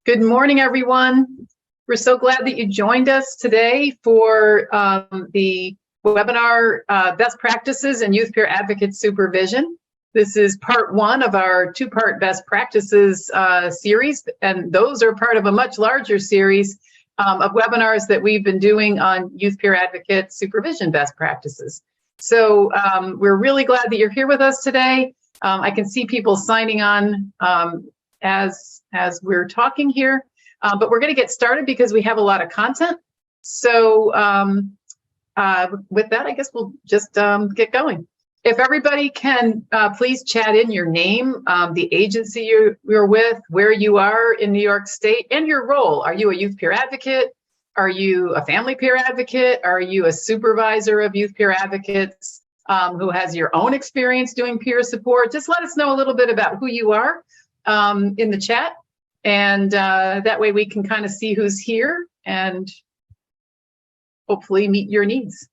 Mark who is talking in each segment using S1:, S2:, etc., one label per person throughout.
S1: Good morning, everyone. We're so glad that you joined us today for the webinar, Best Practices in Youth Peer Advocate Supervision. This is part one of our two-part Best Practices series, and those are part of a much larger series of webinars that we've been doing on Youth Peer Advocate Supervision Best Practices. So we're really glad that you're here with us today. I can see people signing on as we're talking here, but we're going to get started because we have a lot of content. So with that, I guess we'll just get going. If everybody can please chat in your name, the agency you're with, where you are in New York State, and your role. Are you a youth peer advocate? Are you a family peer advocate? Are you a supervisor of youth peer advocates who has your own experience doing peer support? Just let us know a little bit about who you are in the chat, and that way we can kind of see who's here and hopefully meet your needs.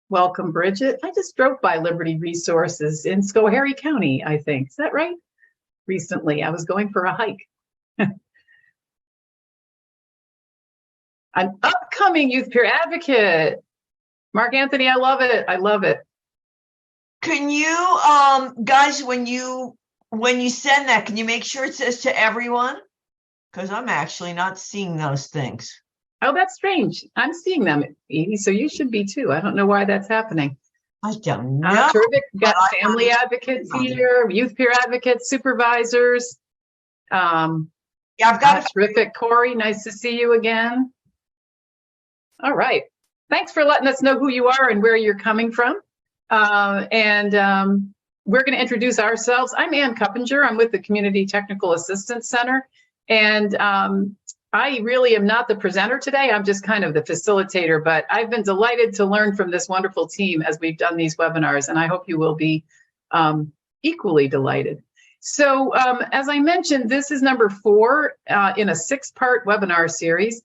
S1: Welcome, Bridget. I just drove by Liberty Resources in Schoharie County, I think. Is that right? Recently, I was going for a hike. An upcoming youth peer advocate. Mark Anthony, I love it. I love it.
S2: Can you, guys, when you send that, can you make sure it says to everyone? Because I'm actually not seeing those things.
S1: Oh, that's strange. I'm seeing them, Edie, so you should be too. I don't know why that's happening.
S2: I don't know.
S1: Terrific. We've got family advocates here, youth peer advocates, supervisors.
S2: Yeah, I've got
S1: terrific. Corey, nice to see you again. All right. Thanks for letting us know who you are and where you're coming from. We're going to introduce ourselves. I'm Ann Cuppinger. I'm with the Community Technical Assistance Center. And I really am not the presenter today. I'm just kind of the facilitator, but I've been delighted to learn from this wonderful team as we've done these webinars, and I hope you will be equally delighted. So as I mentioned, this is number 4 in a 6-part webinar series.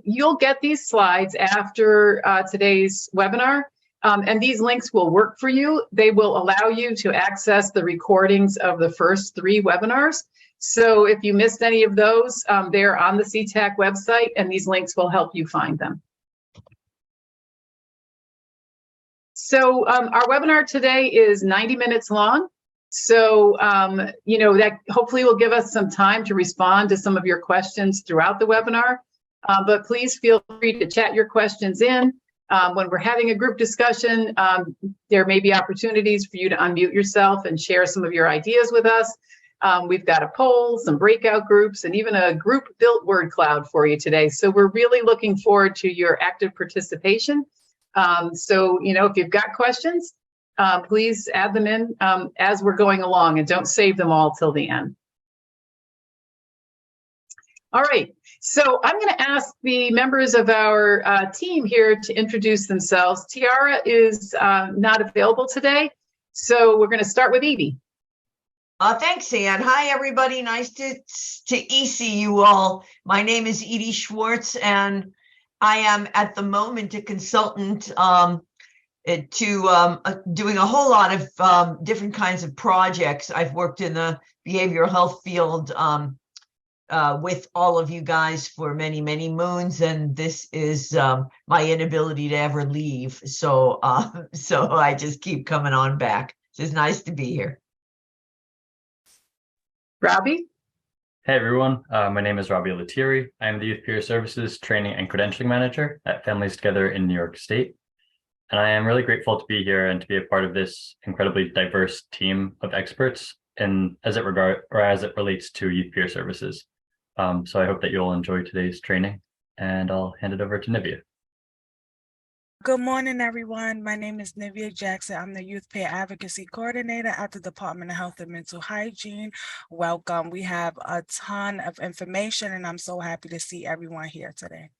S1: You'll get these slides after today's webinar. And these links will work for you. They will allow you to access the recordings of the first 3 webinars. So if you missed any of those, they're on the CTAC website, and these links will help you find them. So our webinar today is 90 minutes long. So, you know, that hopefully will give us some time to respond to some of your questions throughout the webinar. But please feel free to chat your questions in. When we're having a group discussion, there may be opportunities for you to unmute yourself and share some of your ideas with us. We've got a poll, some breakout groups, and even a group-built word cloud for you today. So we're really looking forward to your active participation. So, you know, if you've got questions, please add them in as we're going along, and don't save them all till the end. All right. So I'm going to ask the members of our team here to introduce themselves. Tiara is not available today, so we're going to start with Edie.
S2: Thanks, Ann. Hi, everybody. Nice to see you all. My name is Edie Schwartz, and I am at the moment a consultant to doing a whole lot of different kinds of projects. I've worked in the behavioral health field with all of you guys for many, many moons, and this is my inability to ever leave. So I just keep coming on back. It's nice to be here.
S1: Robbie?
S3: Hey everyone, my name is Robbie Lettieri. I am the Youth Peer Services Training and Credentialing Manager at Families Together in New York State. And I am really grateful to be here and to be a part of this incredibly diverse team of experts as it relates to youth peer services. So I hope that you'll enjoy today's training, and I'll hand it over to Nivea.
S4: Good morning, everyone. My name is Nivea Jackson. I'm the Youth Peer Advocacy Coordinator at the Department of Health and Mental Hygiene. Welcome. We have a ton of information, and I'm so happy to see everyone here today.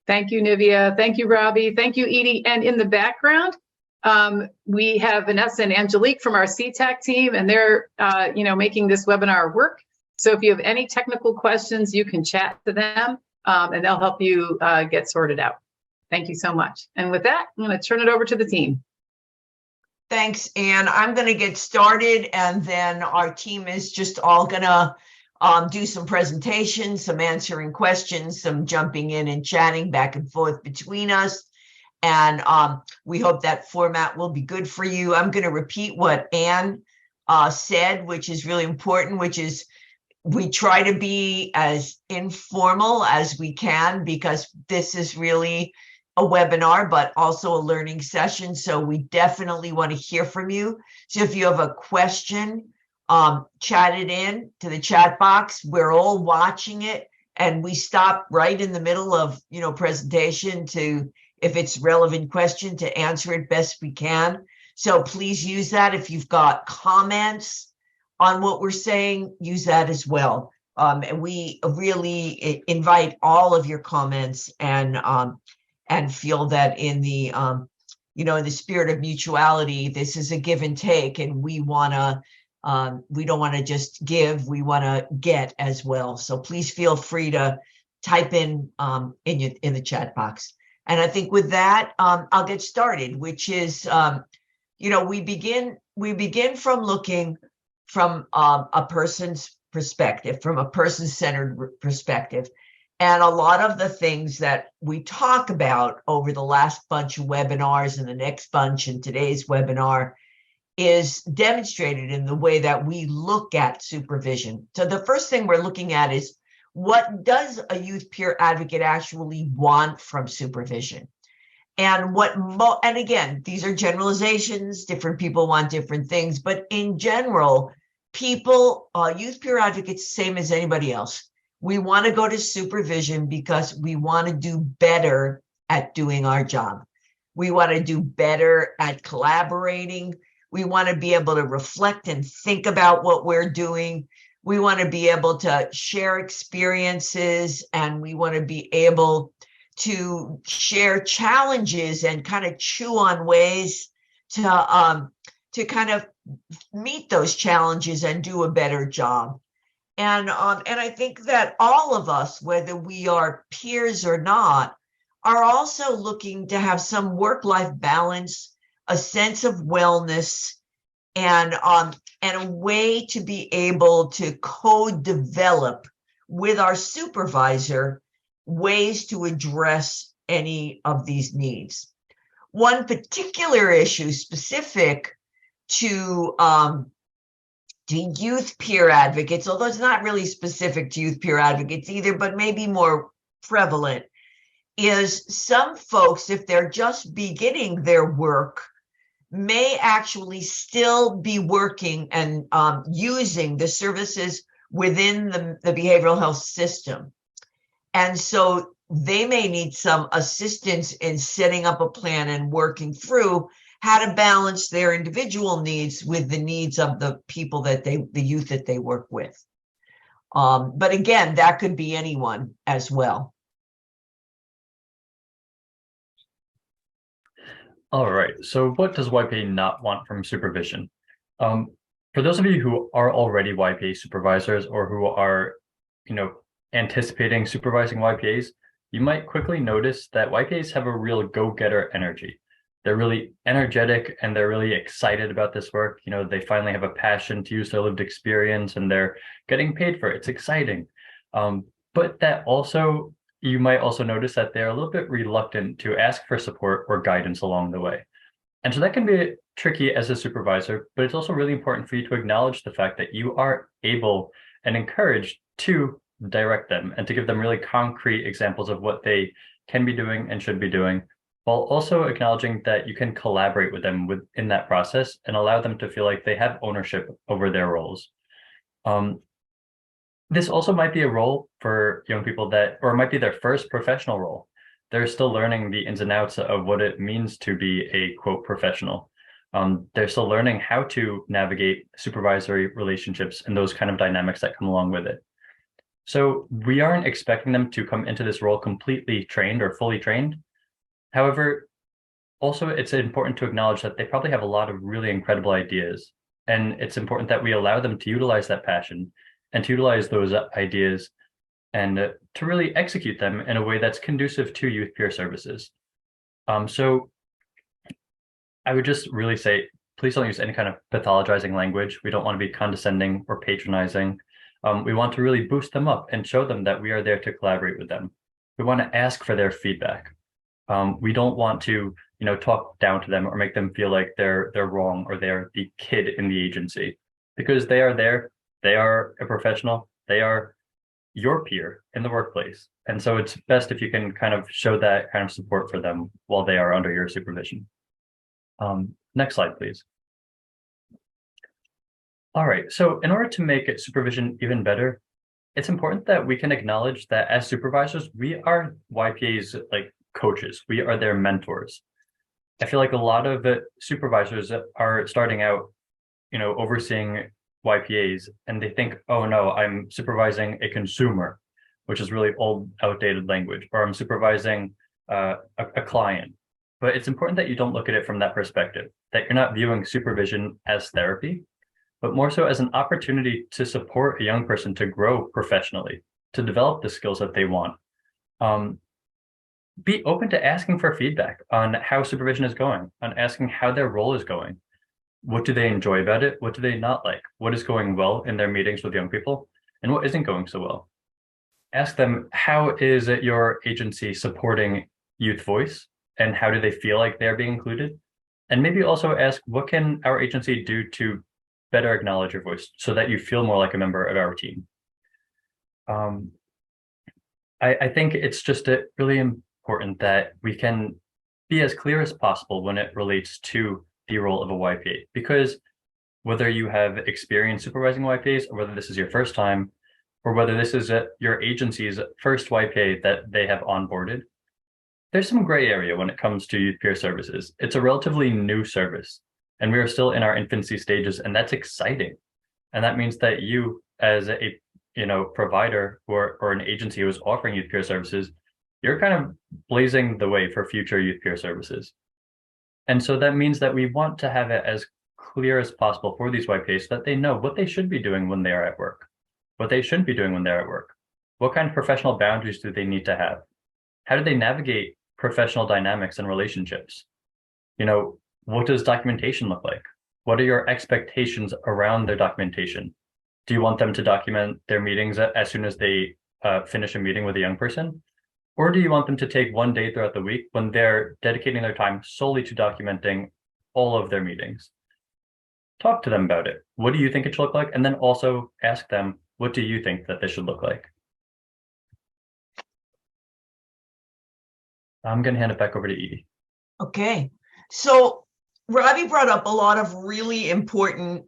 S1: Thank you, Nivea. Thank you, Robbie. Thank you, Edie. And in the background, we have Vanessa and Angelique from our CTAC team, and they're you know, making this webinar work. So if you have any technical questions, you can chat to them. And they'll help you get sorted out. Thank you so much. And with that, I'm going to turn it over to the team.
S2: Thanks, Anne. I'm going to get started, and then our team is just all going to do some presentations, some answering questions, some jumping in and chatting back and forth between us. And we hope that format will be good for you. I'm going to repeat what Anne said, which is really important, which is we try to be as informal as we can, because this is really a webinar, but also a learning session. So we definitely want to hear from you. So if you have a question, chat it in to the chat box. We're all watching it, and we stop right in the middle of, presentation to, if it's relevant question, to answer it best we can. So please use that. If you've got comments on what we're saying, use that as well. And we really invite all of your comments, and feel that in the in the spirit of mutuality, this is a give and take, and we don't want to just give, we want to get as well. So please feel free to type in the chat box. And I think with that, I'll get started, which is we begin from looking from a person's perspective, from a person-centered perspective. And a lot of the things that we talk about over the last bunch of webinars and the next bunch and today's webinar is demonstrated in the way that we look at supervision. So the first thing we're looking at is, what does a youth peer advocate actually want from supervision? And and again, these are generalizations, different people want different things, but in general, youth peer advocates, same as anybody else. We want to go to supervision because we want to do better at doing our job. We want to do better at collaborating. We want to be able to reflect and think about what we're doing. We want to be able to share experiences, and we want to be able to share challenges and kind of chew on ways to kind of meet those challenges and do a better job. And I think that all of us, whether we are peers or not, are also looking to have some work-life balance, a sense of wellness, and a way to be able to co-develop with our supervisor ways to address any of these needs. One particular issue specific to youth peer advocates, although it's not really specific to youth peer advocates either, but maybe more prevalent, is some folks, if they're just beginning their work, may actually still be working and using the services within the behavioral health system. And so they may need some assistance in setting up a plan and working through how to balance their individual needs with the needs of the people the youth that they work with. But again, that could be anyone as well.
S3: All right, so what does YPA not want from supervision? For those of you who are already YPA supervisors, or who are, anticipating supervising YPAs, you might quickly notice that YPAs have a real go-getter energy. They're really energetic and they're really excited about this work. They finally have a passion to use their lived experience, and they're getting paid for it. It's exciting. But that also, you might also notice that they're a little bit reluctant to ask for support or guidance along the way. And so that can be tricky as a supervisor, but it's also really important for you to acknowledge the fact that you are able and encouraged to direct them and to give them really concrete examples of what they can be doing and should be doing, while also acknowledging that you can collaborate with them within that process and allow them to feel like they have ownership over their roles. This also might be a role for young people or it might be their first professional role. They're still learning the ins and outs of what it means to be a, quote, professional. They're still learning how to navigate supervisory relationships and those kind of dynamics that come along with it. So we aren't expecting them to come into this role completely trained or fully trained. However, also it's important to acknowledge that they probably have a lot of really incredible ideas, and it's important that we allow them to utilize that passion and to utilize those ideas and to really execute them in a way that's conducive to youth peer services. So I would just really say, please don't use any kind of pathologizing language. We don't want to be condescending or patronizing. We want to really boost them up and show them that we are there to collaborate with them. We want to ask for their feedback. We don't want to, talk down to them or make them feel like they're wrong or they're the kid in the agency, because they are there. They are a professional. They are your peer in the workplace. And so it's best if you can kind of show that kind of support for them while they are under your supervision. Next slide, please. All right, so in order to make supervision even better, it's important that we can acknowledge that as supervisors, we are YPA's like coaches. We are their mentors. I feel like a lot of supervisors are starting out, overseeing YPAs, and they think, oh no, I'm supervising a consumer, which is really old, outdated language, or I'm supervising a client. But it's important that you don't look at it from that perspective, that you're not viewing supervision as therapy, but more so as an opportunity to support a young person to grow professionally, to develop the skills that they want. Be open to asking for feedback on how supervision is going, on asking how their role is going. What do they enjoy about it? What do they not like? What is going well in their meetings with young people? And what isn't going so well? Ask them, how is your agency supporting youth voice? And how do they feel like they're being included? And maybe also ask, what can our agency do to better acknowledge your voice so that you feel more like a member of our team? I think it's just really important that we can be as clear as possible when it relates to the role of a YPA, because whether you have experience supervising YPAs, or whether this is your first time, or whether this is your agency's first YPA that they have onboarded, there's some gray area when it comes to youth peer services. It's a relatively new service, and we are still in our infancy stages, and that's exciting. And that means that you, as a provider or an agency who is offering youth peer services, you're kind of blazing the way for future youth peer services. And so that means that we want to have it as clear as possible for these YPAs so that they know what they should be doing when they are at work, what they shouldn't be doing when they're at work, what kind of professional boundaries do they need to have, how do they navigate professional dynamics and relationships? What does documentation look like? What are your expectations around their documentation? Do you want them to document their meetings as soon as they finish a meeting with a young person? Or do you want them to take one day throughout the week when they're dedicating their time solely to documenting all of their meetings? Talk to them about it. What do you think it should look like? And then also ask them, what do you think that this should look like? I'm going to hand it back over to Edie.
S2: Okay. So Robbie brought up a lot of really important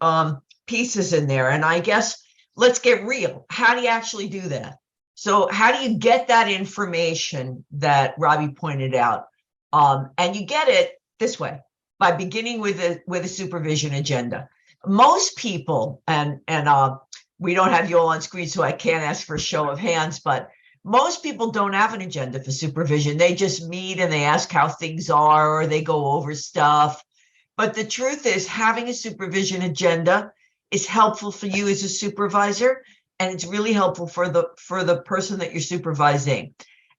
S2: pieces in there. And I guess let's get real. How do you actually do that? So how do you get that information that Robbie pointed out? And you get it this way, by beginning with a supervision agenda. Most people, and we don't have you all on screen, so I can't ask for a show of hands, but most people don't have an agenda for supervision. They just meet and they ask how things are, or they go over stuff. But the truth is, having a supervision agenda is helpful for you as a supervisor, and it's really helpful for the person that you're supervising.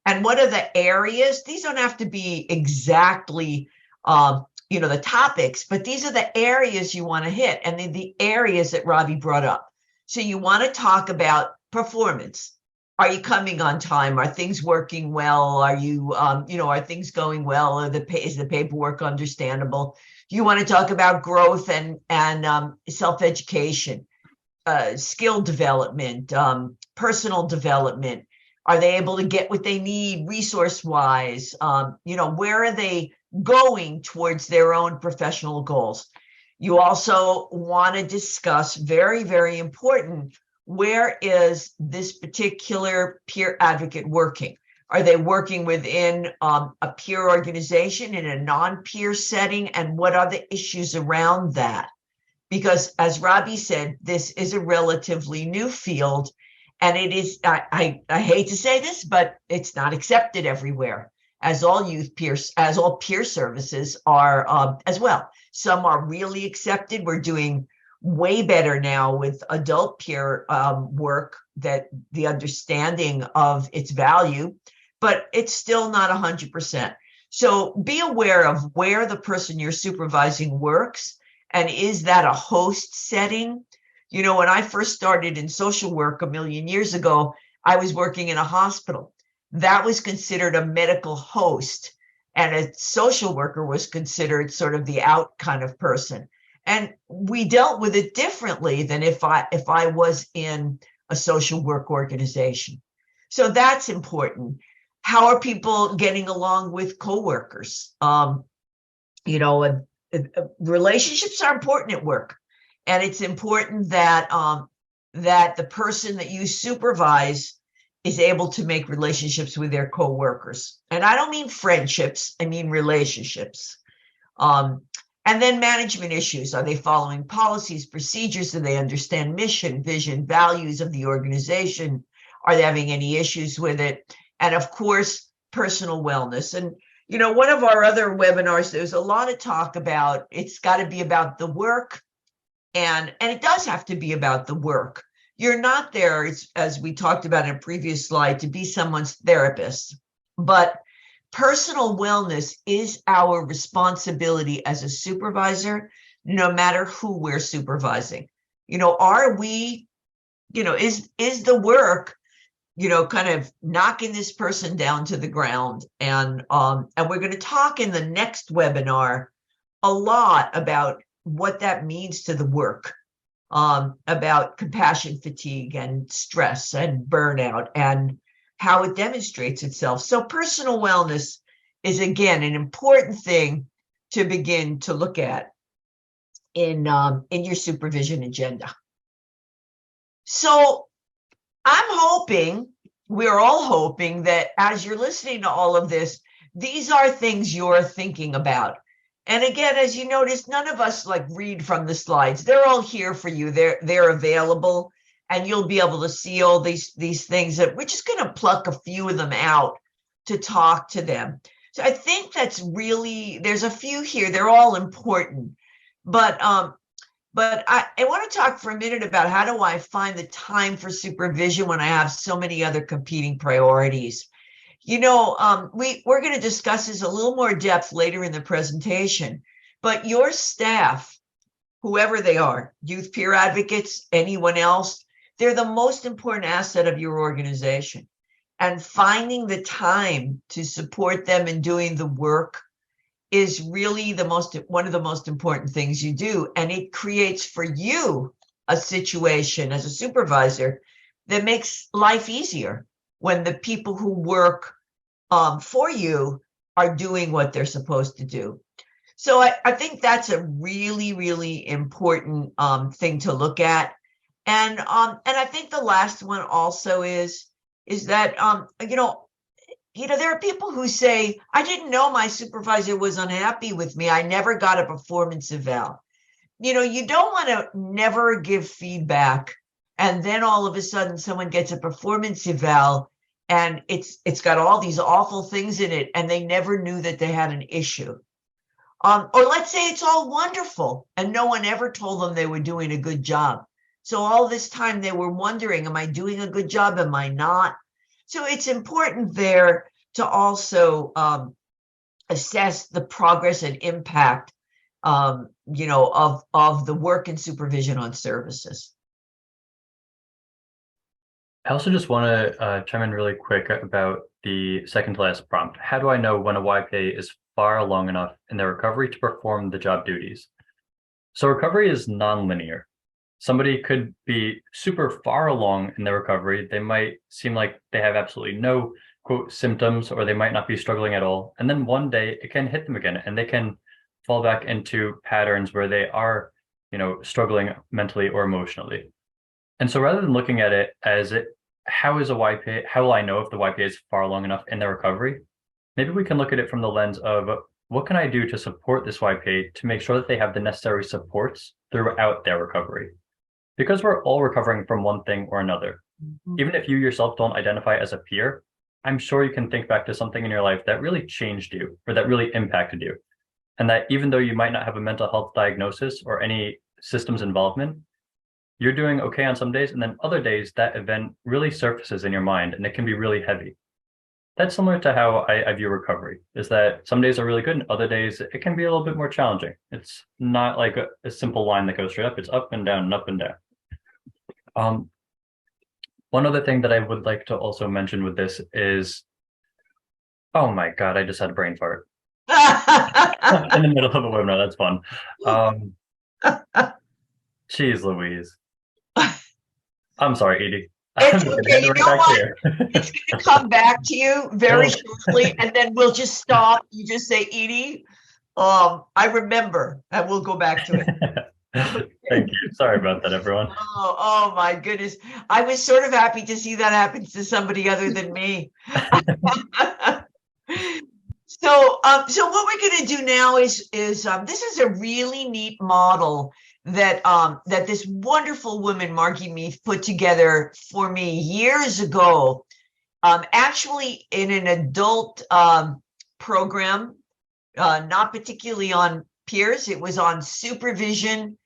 S2: And what are the areas? These don't have to be exactly the topics, but these are the areas you want to hit, and the areas that Robbie brought up. So you want to talk about performance. Are you coming on time? Are things working well? Are you, are things going well? Is the paperwork understandable? You want to talk about growth and self-education, skill development, personal development. Are they able to get what they need resource-wise? Where are they going towards their own professional goals? You also want to discuss, very, very important, where is this particular peer advocate working? Are they working within a peer organization, in a non-peer setting? And what are the issues around that? Because as Robbie said, this is a relatively new field, and it is, I hate to say this, but it's not accepted everywhere, as all peer services are as well. Some are really accepted. We're doing way better now with adult peer work, that the understanding of its value, but it's still not 100%. So be aware of where the person you're supervising works, And is that a host setting? You know, when I first started in social work a million years ago, I was working in a hospital. That was considered a medical host, and a social worker was considered sort of the out kind of person. And we dealt with it differently than if I was in a social work organization. So that's important. How are people getting along with coworkers? You know, relationships are important at work, and it's important that that the person that you supervise is able to make relationships with their coworkers. And I don't mean friendships, I mean relationships. And then management issues. Are they following policies, procedures? Do they understand mission, vision, values of the organization? Are they having any issues with it? And of course, personal wellness. And, you know, one of our other webinars, there's a lot of talk about, it's got to be about the work. And it does have to be about the work. You're not there, as we talked about in a previous slide, to be someone's therapist. But personal wellness is our responsibility as a supervisor, no matter who we're supervising. You know, are we, you know, is the work, you know, kind of knocking this person down to the ground? And we're going to talk in the next webinar a lot about what that means to the work, about compassion fatigue and stress and burnout and how it demonstrates itself. So personal wellness is, again, an important thing to begin to look at in your supervision agenda. So I'm hoping, we're all hoping, that as you're listening to all of this, these are things you're thinking about. And again, as you notice, none of us like read from the slides. They're all here for you. They're available, and you'll be able to see all these things that we're just going to pluck a few of them out to talk to them. So I think that's really, there's a few here. They're all important, but I want to talk for a minute about how do I find the time for supervision when I have so many other competing priorities. You know, we're going to discuss this a little more depth later in the presentation, but your staff, whoever they are, youth peer advocates, anyone else, they're the most important asset of your organization. And finding the time to support them in doing the work is really one of the most important things you do. And it creates for you a situation as a supervisor that makes life easier when the people who work for you are doing what they're supposed to do. So I think that's a really, really important thing to look at. And I think the last one also is that you know, there are people who say, I didn't know my supervisor was unhappy with me. I never got a performance eval. You know, you don't want to never give feedback, and then all of a sudden someone gets a performance eval and it's got all these awful things in it, and they never knew that they had an issue. Or let's say it's all wonderful and no one ever told them they were doing a good job. So all this time they were wondering, am I doing a good job? Am I not? So it's important there to also assess the progress and impact, you know, of the work and supervision on services.
S3: I also just want to chime in really quick about the second to last prompt. How do I know when a YPA is far along enough in their recovery to perform the job duties? So recovery is nonlinear. Somebody could be super far along in their recovery. They might seem like they have absolutely no, quote, symptoms, or they might not be struggling at all. And then one day it can hit them again, and they can fall back into patterns where they are, you know, struggling mentally or emotionally. And so rather than looking at it as how is a YPA, how will I know if the YPA is far along enough in their recovery? Maybe we can look at it from the lens of what can I do to support this YPA to make sure that they have the necessary supports throughout their recovery? Because we're all recovering from one thing or another. Mm-hmm. Even if you yourself don't identify as a peer, I'm sure you can think back to something in your life that really changed you or that really impacted you. And that even though you might not have a mental health diagnosis or any systems involvement, you're doing okay on some days, and then other days that event really surfaces in your mind and it can be really heavy. That's similar to how I view recovery, is that some days are really good and other days it can be a little bit more challenging. It's not like a simple line that goes straight up. It's up and down and up and down. One other thing that I would like to also mention with this is, oh my God, I just had a brain fart in the middle of a webinar. That's fun. Jeez Louise. I'm sorry, Edie.
S2: It's okay. You know what? It's going to come back to you very shortly, and then we'll just stop. You just say, Edie, I remember, and we'll go back to it.
S3: Thank you. Sorry about that, everyone.
S2: Oh my goodness. I was sort of happy to see that happen to somebody other than me. So what we're going to do now is this is a really neat model that that this wonderful woman, Margie Meath, put together for me years ago, actually in an adult program, not particularly on peers. It was on supervision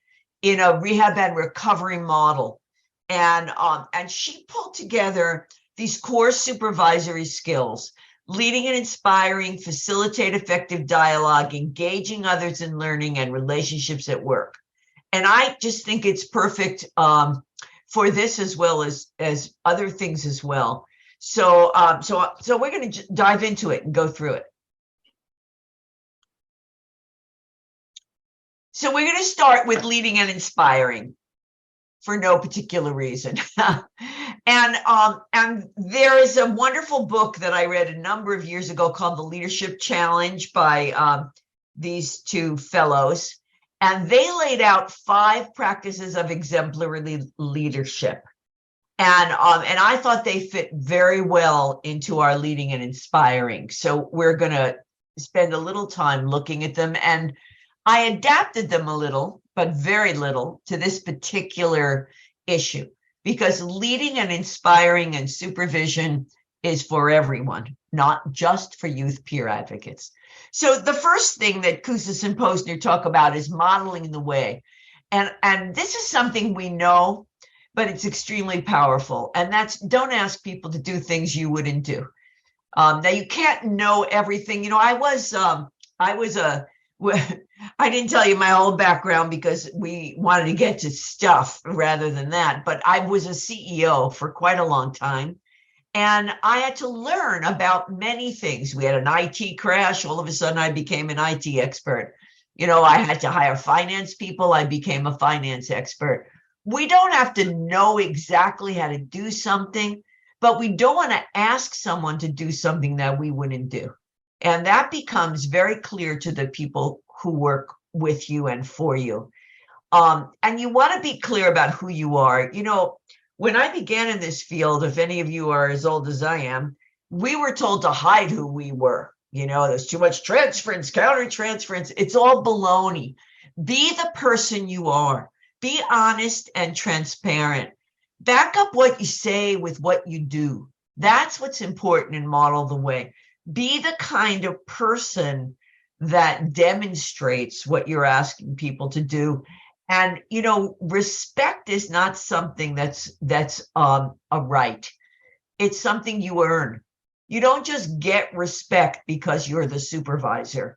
S2: in a rehab and recovery model. And she pulled together these core supervisory skills: leading and inspiring, facilitate effective dialogue, engaging others in learning, and relationships at work. And I just think it's perfect for this as well as other things as well. So we're going to dive into it and go through it. So we're going to start with leading and inspiring for no particular reason. And there is a wonderful book that I read a number of years ago called The Leadership Challenge by these two fellows. And they laid out 5 practices of exemplary leadership. And I thought they fit very well into our leading and inspiring. So we're going to spend a little time looking at them. And I adapted them a little, but very little, to this particular issue, because leading and inspiring and supervision is for everyone, not just for youth peer advocates. So the first thing that Kouzes and Posner talk about is modeling the way. And this is something we know, but it's extremely powerful. And that's, don't ask people to do things you wouldn't do. Now, you can't know everything. You know, I didn't tell you my whole background because we wanted to get to stuff rather than that, but I was a CEO for quite a long time. And I had to learn about many things. We had an IT crash. All of a sudden, I became an IT expert. You know, I had to hire finance people. I became a finance expert. We don't have to know exactly how to do something, but we don't want to ask someone to do something that we wouldn't do. And that becomes very clear to the people who work with you and for you. And you want to be clear about who you are. You know, when I began in this field, if any of you are as old as I am, we were told to hide who we were. You know, there's too much transference, counter-transference. It's all baloney. Be the person you are. Be honest and transparent. Back up what you say with what you do. That's what's important in Model the Way. Be the kind of person that demonstrates what you're asking people to do. And, you know, respect is not something that's a right. It's something you earn. You don't just get respect because you're the supervisor.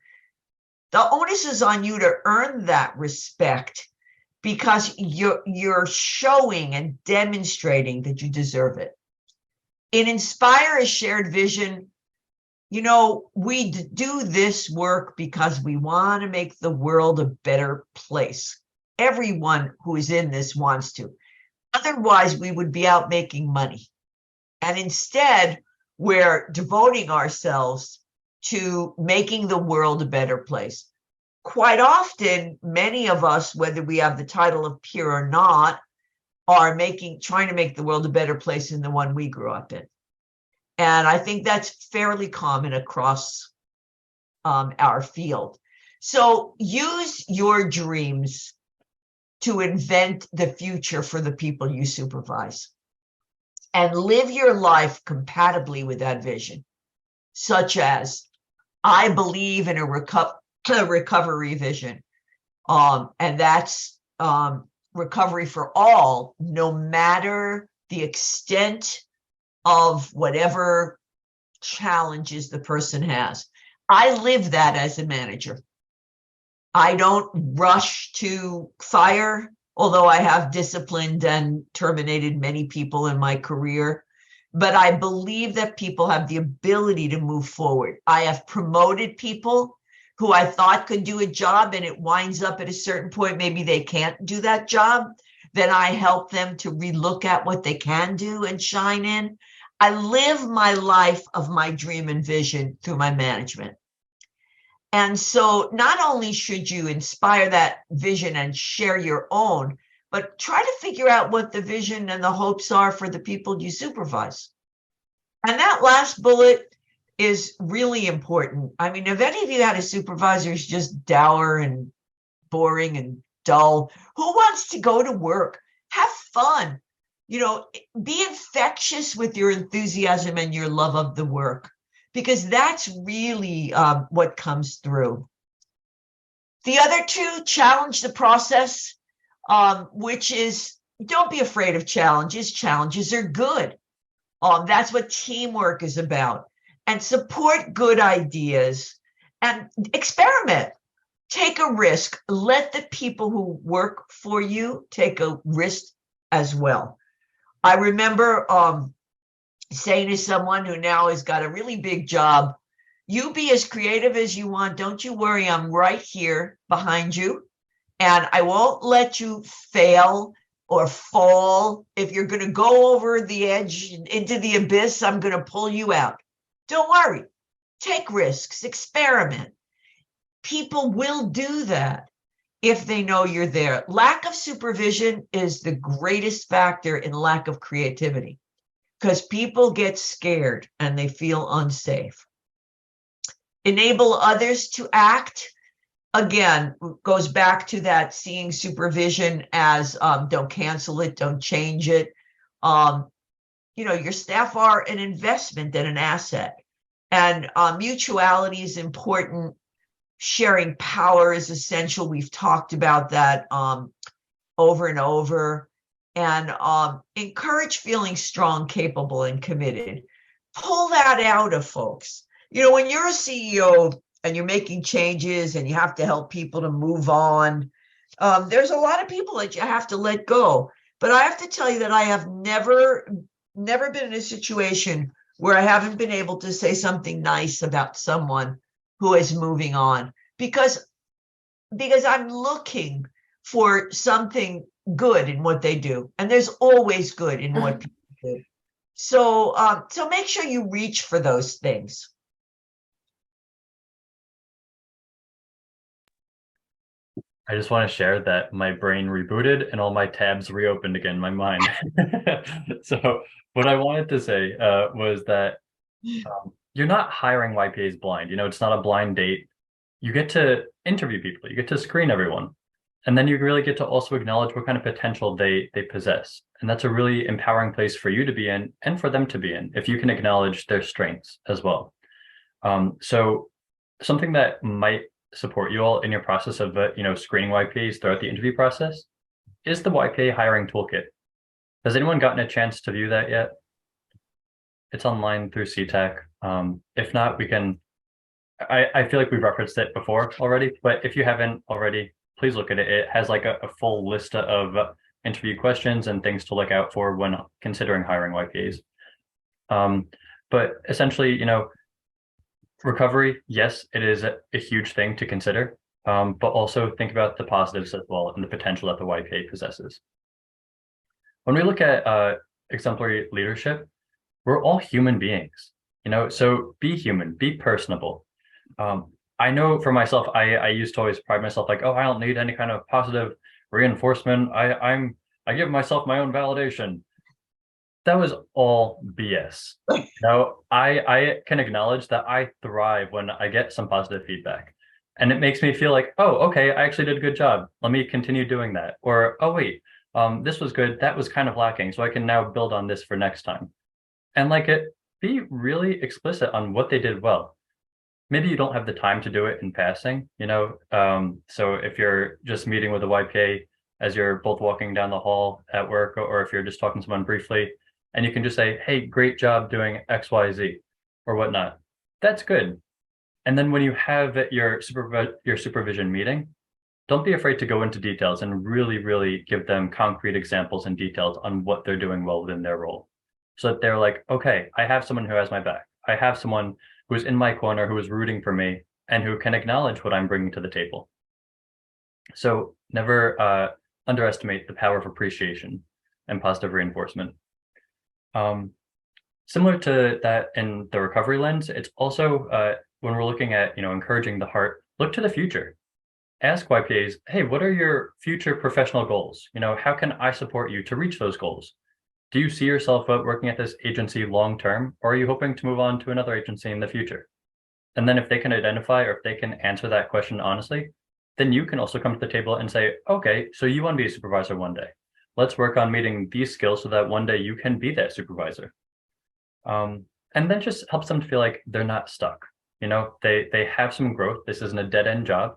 S2: The onus is on you to earn that respect because you're showing and demonstrating that you deserve it. In Inspire a Shared Vision, you know, we do this work because we want to make the world a better place. Everyone who is in this wants to. Otherwise, we would be out making money. And instead, we're devoting ourselves to making the world a better place. Quite often, many of us, whether we have the title of peer or not, are trying to make the world a better place than the one we grew up in. And I think that's fairly common across our field. So use your dreams to invent the future for the people you supervise and live your life compatibly with that vision, such as, I believe in a recovery vision, and that's recovery for all, no matter the extent of whatever challenges the person has. I live that as a manager. I don't rush to fire, although I have disciplined and terminated many people in my career. But I believe that people have the ability to move forward. I have promoted people who I thought could do a job, and it winds up at a certain point, maybe they can't do that job. Then I help them to relook at what they can do and shine in. I live my life of my dream and vision through my management. And so not only should you inspire that vision and share your own, but try to figure out what the vision and the hopes are for the people you supervise. And that last bullet is really important. I mean, if any of you had a supervisor who's just dour and boring and dull, who wants to go to work? Have fun. Be infectious with your enthusiasm and your love of the work, because that's really what comes through. The other two, challenge the process, which is, don't be afraid of challenges. Challenges are good. That's what teamwork is about. And support good ideas and experiment. Take a risk. Let the people who work for you take a risk as well. I remember saying to someone who now has got a really big job, you be as creative as you want. Don't you worry. I'm right here behind you. And I won't let you fail or fall. If you're going to go over the edge into the abyss, I'm going to pull you out. Don't worry. Take risks. Experiment. People will do that if they know you're there. Lack of supervision is the greatest factor in lack of creativity, because people get scared and they feel unsafe. Enable others to act. Again, goes back to that seeing supervision as don't cancel it, don't change it. Your staff are an investment and an asset. And mutuality is important. Sharing power is essential. We've talked about that over and over. And encourage feeling strong, capable, and committed. Pull that out of folks. When you're a CEO and you're making changes and you have to help people to move on, there's a lot of people that you have to let go. But I have to tell you that I have never been in a situation where I haven't been able to say something nice about someone who is moving on, because I'm looking for something good in what they do. And there's always good in what people do. So make sure you reach for those things.
S3: I just want to share that my brain rebooted and all my tabs reopened again in my mind. So what I wanted to say was that you're not hiring YPAs blind. It's not a blind date. You get to interview people. You get to screen everyone. And then you really get to also acknowledge what kind of potential they possess. And that's a really empowering place for you to be in and for them to be in, if you can acknowledge their strengths as well. So something that might support you all in your process of screening YPAs throughout the interview process is the YPA hiring toolkit. Has anyone gotten a chance to view that yet? It's online through CTAC. If not, we can. I feel like we've referenced it before already, but if you haven't already, please look at it. It has like a full list of interview questions and things to look out for when considering hiring YPAs. But essentially, recovery, yes, it is a huge thing to consider, but also think about the positives as well and the potential that the YPA possesses. When we look at exemplary leadership, we're all human beings, so be human, be personable. I know for myself, I used to always pride myself like, oh, I don't need any kind of positive reinforcement. I give myself my own validation. That was all BS. I can acknowledge that I thrive when I get some positive feedback. And it makes me feel like, oh, okay, I actually did a good job. Let me continue doing that. Or, oh, wait, this was good. That was kind of lacking. So I can now build on this for next time. And be really explicit on what they did well. Maybe you don't have the time to do it in passing, so if you're just meeting with a YPA as you're both walking down the hall at work, or if you're just talking to someone briefly, and you can just say, hey, great job doing X, Y, Z. or whatnot. That's good. And then when you have your supervision meeting, don't be afraid to go into details and really, really give them concrete examples and details on what they're doing well within their role. So that they're like, okay, I have someone who has my back. I have someone who's in my corner, who is rooting for me, and who can acknowledge what I'm bringing to the table. So never underestimate the power of appreciation and positive reinforcement. Similar to that in the recovery lens, it's also when we're looking at, encouraging the heart, look to the future. Ask YPAs, hey, what are your future professional goals? How can I support you to reach those goals? Do you see yourself working at this agency long-term, or are you hoping to move on to another agency in the future? And then if they can identify, or if they can answer that question honestly, then you can also come to the table and say, okay, so you want to be a supervisor one day. Let's work on meeting these skills so that one day you can be that supervisor. And then just helps them to feel like they're not stuck. They have some growth. This isn't a dead-end job,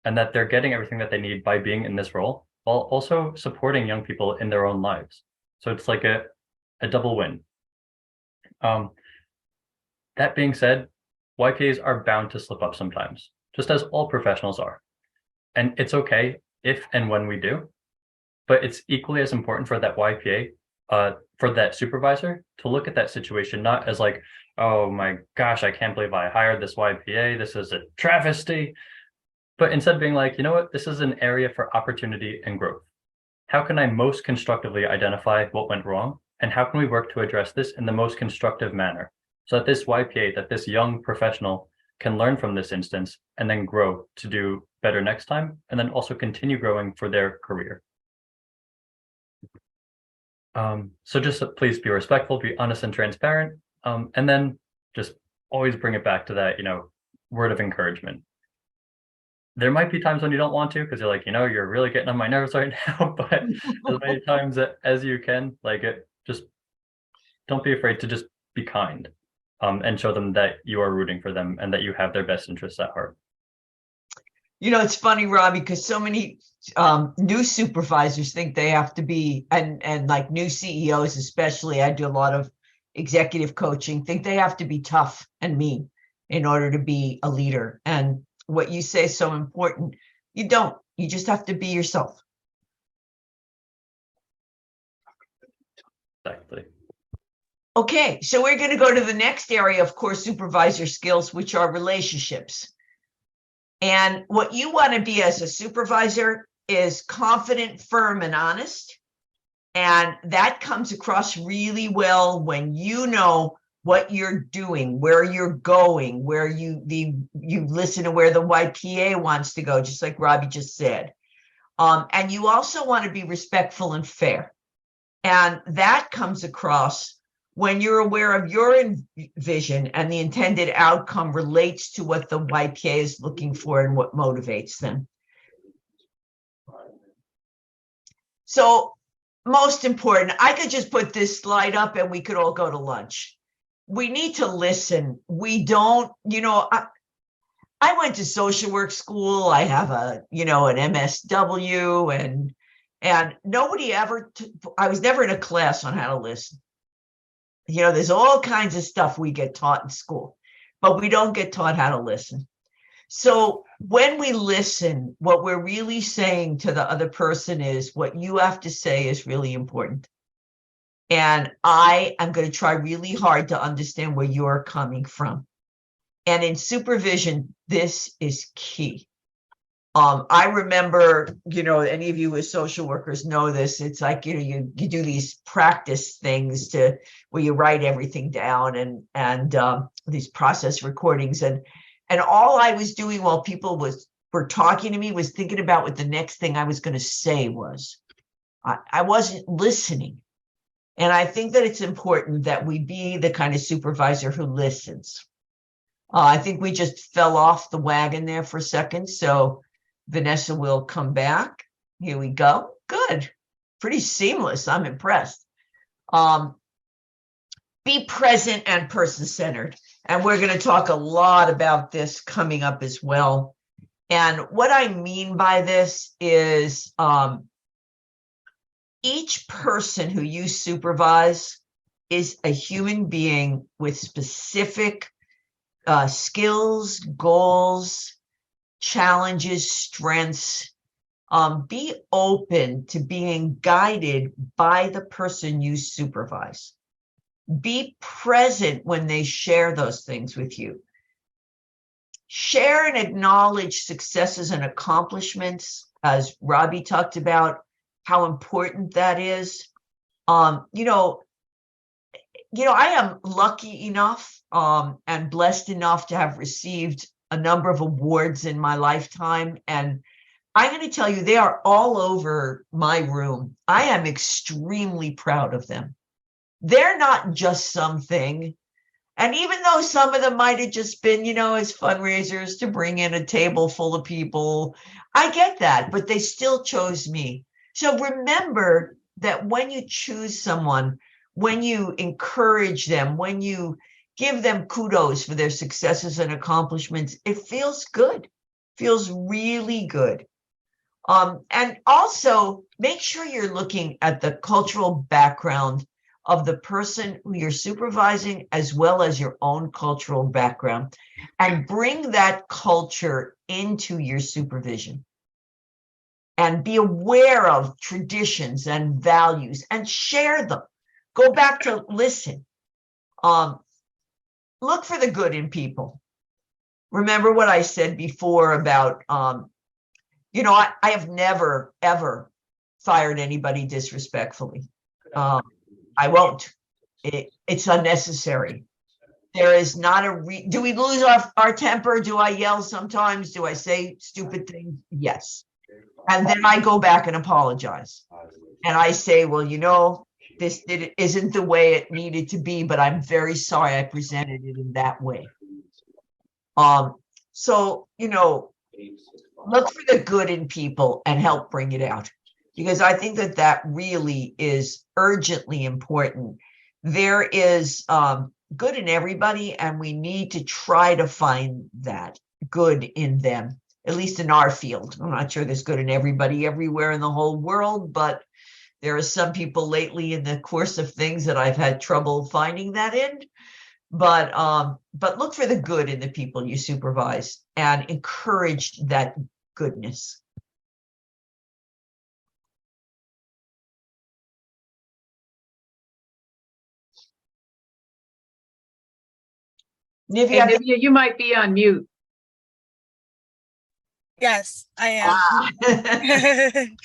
S3: and that they're getting everything that they need by being in this role, while also supporting young people in their own lives. So it's like a double win. That being said, YPAs are bound to slip up sometimes, just as all professionals are. And it's okay if and when we do, but it's equally as important for that YPA, for that supervisor, to look at that situation not as like, oh my gosh, I can't believe I hired this YPA, this is a travesty, but instead being like, you know what, this is an area for opportunity and growth. How can I most constructively identify what went wrong? And how can we work to address this in the most constructive manner so that this YPA, that this young professional can learn from this instance and then grow to do better next time, and then also continue growing for their career. So just please be respectful, be honest and transparent, and then just always bring it back to that, word of encouragement. There might be times when you don't want to, because you're like, you're really getting on my nerves right now, but as many times as you can, just don't be afraid to just be kind, and show them that you are rooting for them and that you have their best interests at heart.
S2: It's funny, Robbie, because so many new supervisors think they have to be, and like new CEOs especially, I do a lot of executive coaching, think they have to be tough and mean in order to be a leader. And what you say is so important. You don't. You just have to be yourself.
S3: Exactly.
S2: Okay, so we're going to go to the next area of core supervisor skills, which are relationships. And what you want to be as a supervisor is confident, firm, and honest. And that comes across really well when you know what you're doing, where you're going, where you listen to where the YPA wants to go, just like Robbie just said. And you also want to be respectful and fair. And that comes across when you're aware of your vision and the intended outcome relates to what the YPA is looking for and what motivates them. So most important, I could just put this slide up and we could all go to lunch. We need to listen. We don't, I went to social work school. I have an MSW and nobody ever, I was never in a class on how to listen. There's all kinds of stuff we get taught in school, but we don't get taught how to listen. So when we listen, what we're really saying to the other person is what you have to say is really important. And I am going to try really hard to understand where you're coming from. And in supervision, this is key. I remember, any of you as social workers know this. It's like, you do these practice things where you write everything down and these process recordings. And all I was doing while people were talking to me was thinking about what the next thing I was going to say was. I wasn't listening. And I think that it's important that we be the kind of supervisor who listens. I think we just fell off the wagon there for a second. So Vanessa will come back. Here we go. Good. Pretty seamless. I'm impressed. Be present and person-centered. And we're going to talk a lot about this coming up as well. And what I mean by this is each person who you supervise is a human being with specific skills, goals, challenges, strengths. Be open to being guided by the person you supervise. Be present when they share those things with you. Share and acknowledge successes and accomplishments, as Robbie talked about, how important that is. I am lucky enough and blessed enough to have received a number of awards in my lifetime. And I'm going to tell you, they are all over my room. I am extremely proud of them. They're not just something. And even though some of them might have just been, as fundraisers to bring in a table full of people, I get that, but they still chose me. So remember that when you choose someone, when you encourage them, when you give them kudos for their successes and accomplishments, it feels good, feels really good. And also make sure you're looking at the cultural background of the person who you're supervising, as well as your own cultural background, and bring that culture into your supervision. And be aware of traditions and values and share them. Go back to listen. Look for the good in people. Remember what I said before about, I have never, ever fired anybody disrespectfully. I won't. It's unnecessary. There is not do we lose our temper? Do I yell sometimes? Do I say stupid things? Yes. And then I go back and apologize. And I say, well, this isn't the way it needed to be, but I'm very sorry I presented it in that way. So, look for the good in people and help bring it out, because I think that really is urgently important. There is good in everybody, and we need to try to find that good in them, at least in our field. I'm not sure there's good in everybody everywhere in the whole world, but there are some people lately in the course of things that I've had trouble finding that in. But look for the good in the people you supervise and encourage that goodness.
S1: Hey,
S2: Nivea,
S1: Nivea, you might be on mute.
S4: Yes, I am.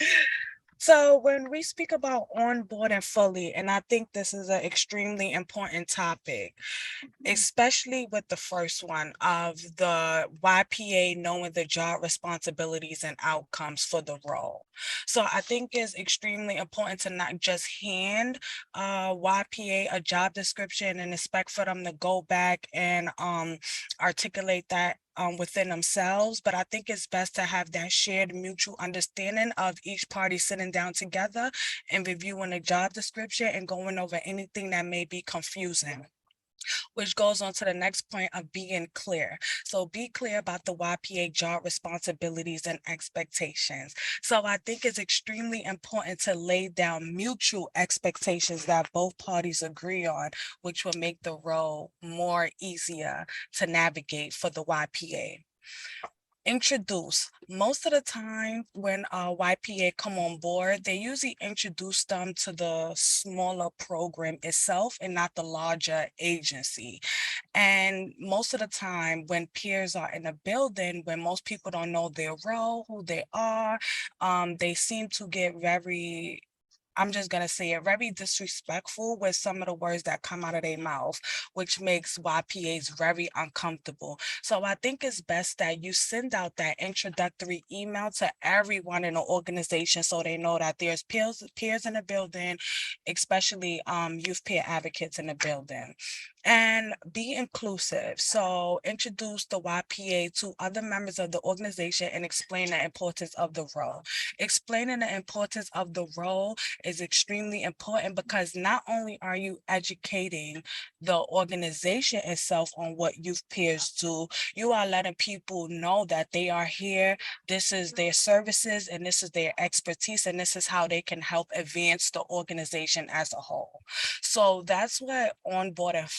S4: So when we speak about onboarding fully, and I think this is an extremely important topic, especially with the first one of the YPA knowing the job responsibilities and outcomes for the role. So I think it's extremely important to not just hand YPA a job description and expect for them to go back and articulate that within themselves, but I think it's best to have that shared mutual understanding of each party sitting down together and reviewing the job description and going over anything that may be confusing, which goes on to the next point of being clear. So be clear about the YPA job responsibilities and expectations. So I think it's extremely important to lay down mutual expectations that both parties agree on, which will make the role more easier to navigate for the YPA. Introduce. Most of the time when YPA come on board, they usually introduce them to the smaller program itself and not the larger agency. And most of the time when peers are in a building, when most people don't know their role, who they are, they seem to get very, I'm just going to say it, very disrespectful with some of the words that come out of their mouth, which makes YPAs very uncomfortable. So I think it's best that you send out that introductory email to everyone in the organization so they know that there's peers in the building, especially youth peer advocates in the building. And be inclusive. So introduce the YPA to other members of the organization and explain the importance of the role. Explaining the importance of the role is extremely important, because not only are you educating the organization itself on what youth peers do, you are letting people know that they are here, this is their services, and this is their expertise, and this is how they can help advance the organization as a whole. So that's what onboarding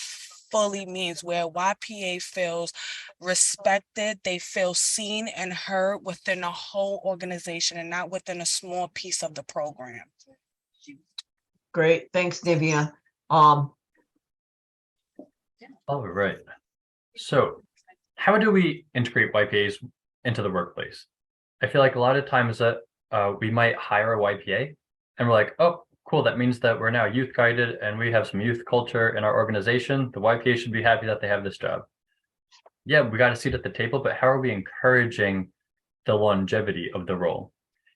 S4: fully means, where YPA feels respected, they feel seen and heard within a whole organization and not within a small piece of the program.
S2: Great, thanks, Nivea.
S3: All right. So how do we integrate YPAs into the workplace? I feel like a lot of times that we might hire a YPA and we're like, oh, cool, that means that we're now youth guided and we have some youth culture in our organization. The YPA should be happy that they have this job. Yeah, we got a seat at the table, but how are we encouraging the longevity of the role?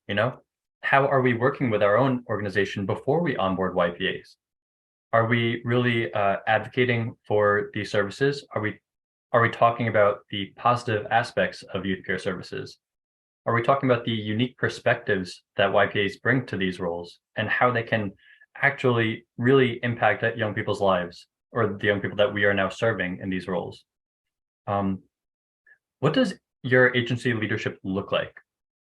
S3: You know, how are we working with our own organization before we onboard YPAs? Are we really advocating for these services? Are we talking about the positive aspects of youth peer services? Are we talking about the unique perspectives that YPAs bring to these roles and how they can actually really impact young people's lives, or the young people that we are now serving in these roles? What does your agency leadership look like?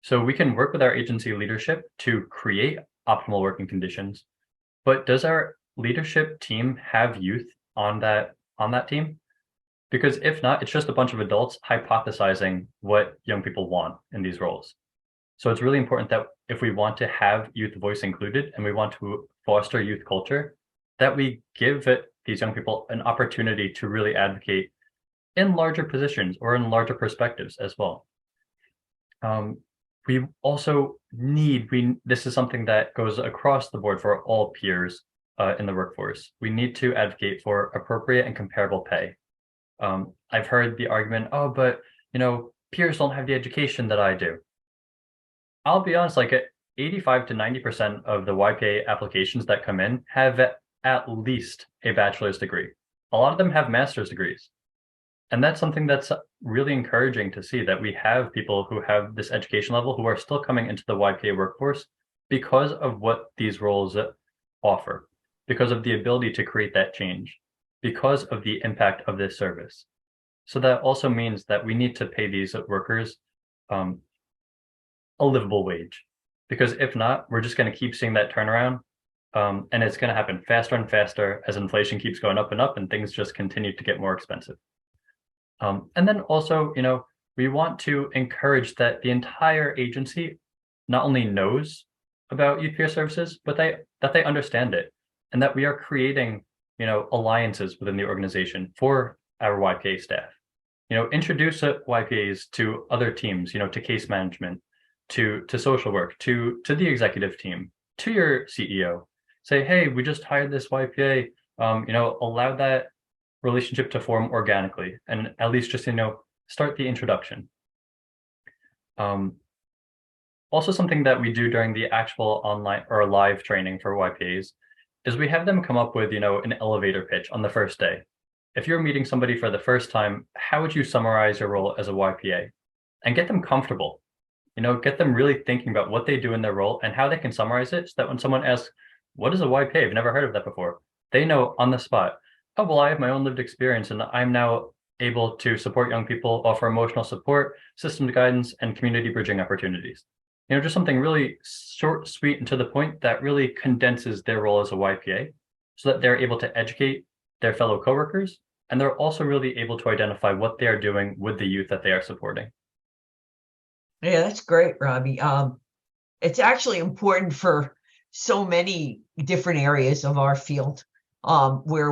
S3: So we can work with our agency leadership to create optimal working conditions, but does our leadership team have youth on that team? Because if not, it's just a bunch of adults hypothesizing what young people want in these roles. So it's really important that if we want to have youth voice included and we want to foster youth culture, that we give these young people an opportunity to really advocate in larger positions or in larger perspectives as well. We also this is something that goes across the board for all peers in the workforce. We need to advocate for appropriate and comparable pay. I've heard the argument, oh, but peers don't have the education that I do. I'll be honest, like 85 to 90% of the YPA applications that come in have at least a bachelor's degree. A lot of them have master's degrees. And that's something that's really encouraging to see, that we have people who have this education level who are still coming into the YPA workforce because of what these roles offer, because of the ability to create that change, because of the impact of this service. So that also means that we need to pay these workers a livable wage, because if not, we're just going to keep seeing that turnaround, and it's going to happen faster and faster as inflation keeps going up and up and things just continue to get more expensive. And then also, we want to encourage that the entire agency not only knows about youth peer services, but that they understand it, and that we are creating alliances within the organization for our YPA staff. Introduce YPAs to other teams, to case management, to social work, to the executive team, to your CEO. Say, hey, we just hired this YPA, allow that relationship to form organically, and at least just, start the introduction. Also, something that we do during the actual online or live training for YPAs is we have them come up with, an elevator pitch on the first day. If you're meeting somebody for the first time, how would you summarize your role as a YPA? And get them comfortable, get them really thinking about what they do in their role and how they can summarize it, so that when someone asks, what is a YPA? I've never heard of that before. They know on the spot, oh, well, I have my own lived experience and I'm now able to support young people, offer emotional support, systems guidance, and community bridging opportunities. Just something really short, sweet, and to the point that really condenses their role as a YPA, so that they're able to educate their fellow coworkers, and they're also really able to identify what they are doing with the youth that they are supporting.
S2: Yeah, that's great, Robbie. It's actually important for so many different areas of our field, where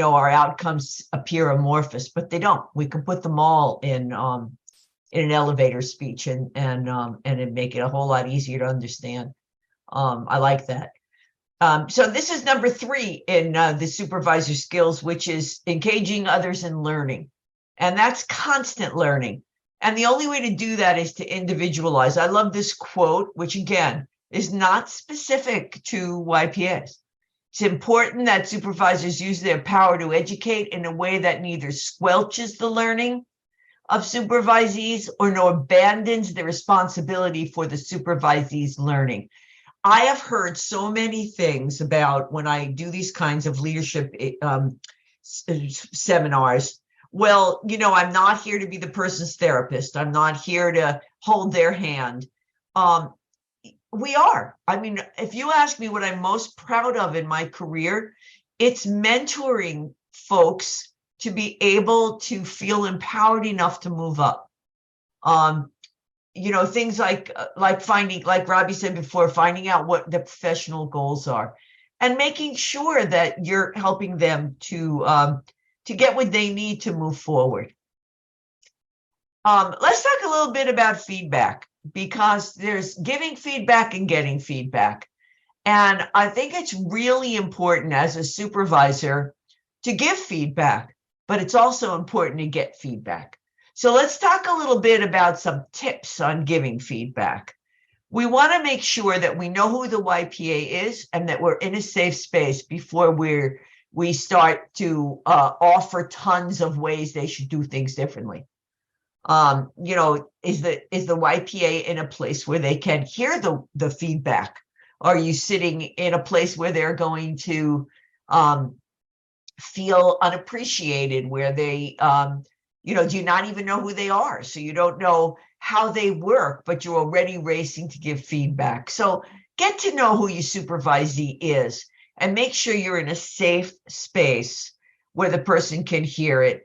S2: our outcomes appear amorphous, but they don't. We can put them all in an elevator speech and make it a whole lot easier to understand. I like that. So this is number 3 in the supervisor skills, which is engaging others in learning. And that's constant learning. And the only way to do that is to individualize. I love this quote, which again is not specific to YPS. It's important that supervisors use their power to educate in a way that neither squelches the learning of supervisees nor abandons the responsibility for the supervisees' learning. I have heard so many things about when I do these kinds of leadership seminars. Well, I'm not here to be the person's therapist. I'm not here to hold their hand. We are. I mean, if you ask me what I'm most proud of in my career, it's mentoring folks to be able to feel empowered enough to move up. Things like finding, like Robbie said before, finding out what the professional goals are and making sure that you're helping them to get what they need to move forward. Let's talk a little bit about feedback, because there's giving feedback and getting feedback. And I think it's really important as a supervisor to give feedback, but it's also important to get feedback. So let's talk a little bit about some tips on giving feedback. We want to make sure that we know who the YPA is and that we're in a safe space before we start to offer tons of ways they should do things differently. Is the YPA in a place where they can hear the feedback? Are you sitting in a place where they're going to feel unappreciated, where they do you not even know who they are? So you don't know how they work, but you're already racing to give feedback. So get to know who your supervisee is and make sure you're in a safe space where the person can hear it.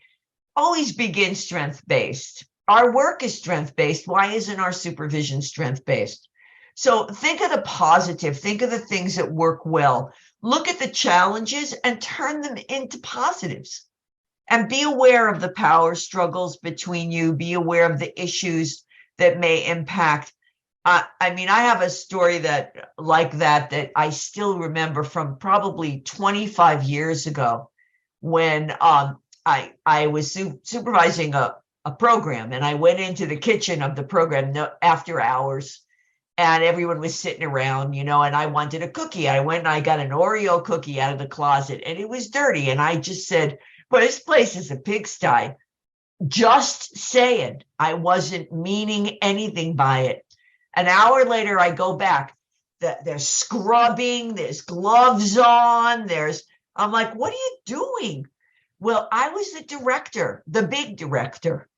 S2: Always begin strength-based. Our work is strength-based. Why isn't our supervision strength-based? So think of the positive. Think of the things that work well. Look at the challenges and turn them into positives. And be aware of the power struggles between you. Be aware of the issues that may impact. I have a story that I still remember from probably 25 years ago when I was supervising a program, and I went into the kitchen of the program after hours, and everyone was sitting around, and I wanted a cookie. I went and I got an Oreo cookie out of the closet, and it was dirty. And I just said, well, this place is a pigsty. Just saying. I wasn't meaning anything by it. An hour later, I go back. There's scrubbing, there's gloves on, I'm like, what are you doing? Well, I was the director, the big director.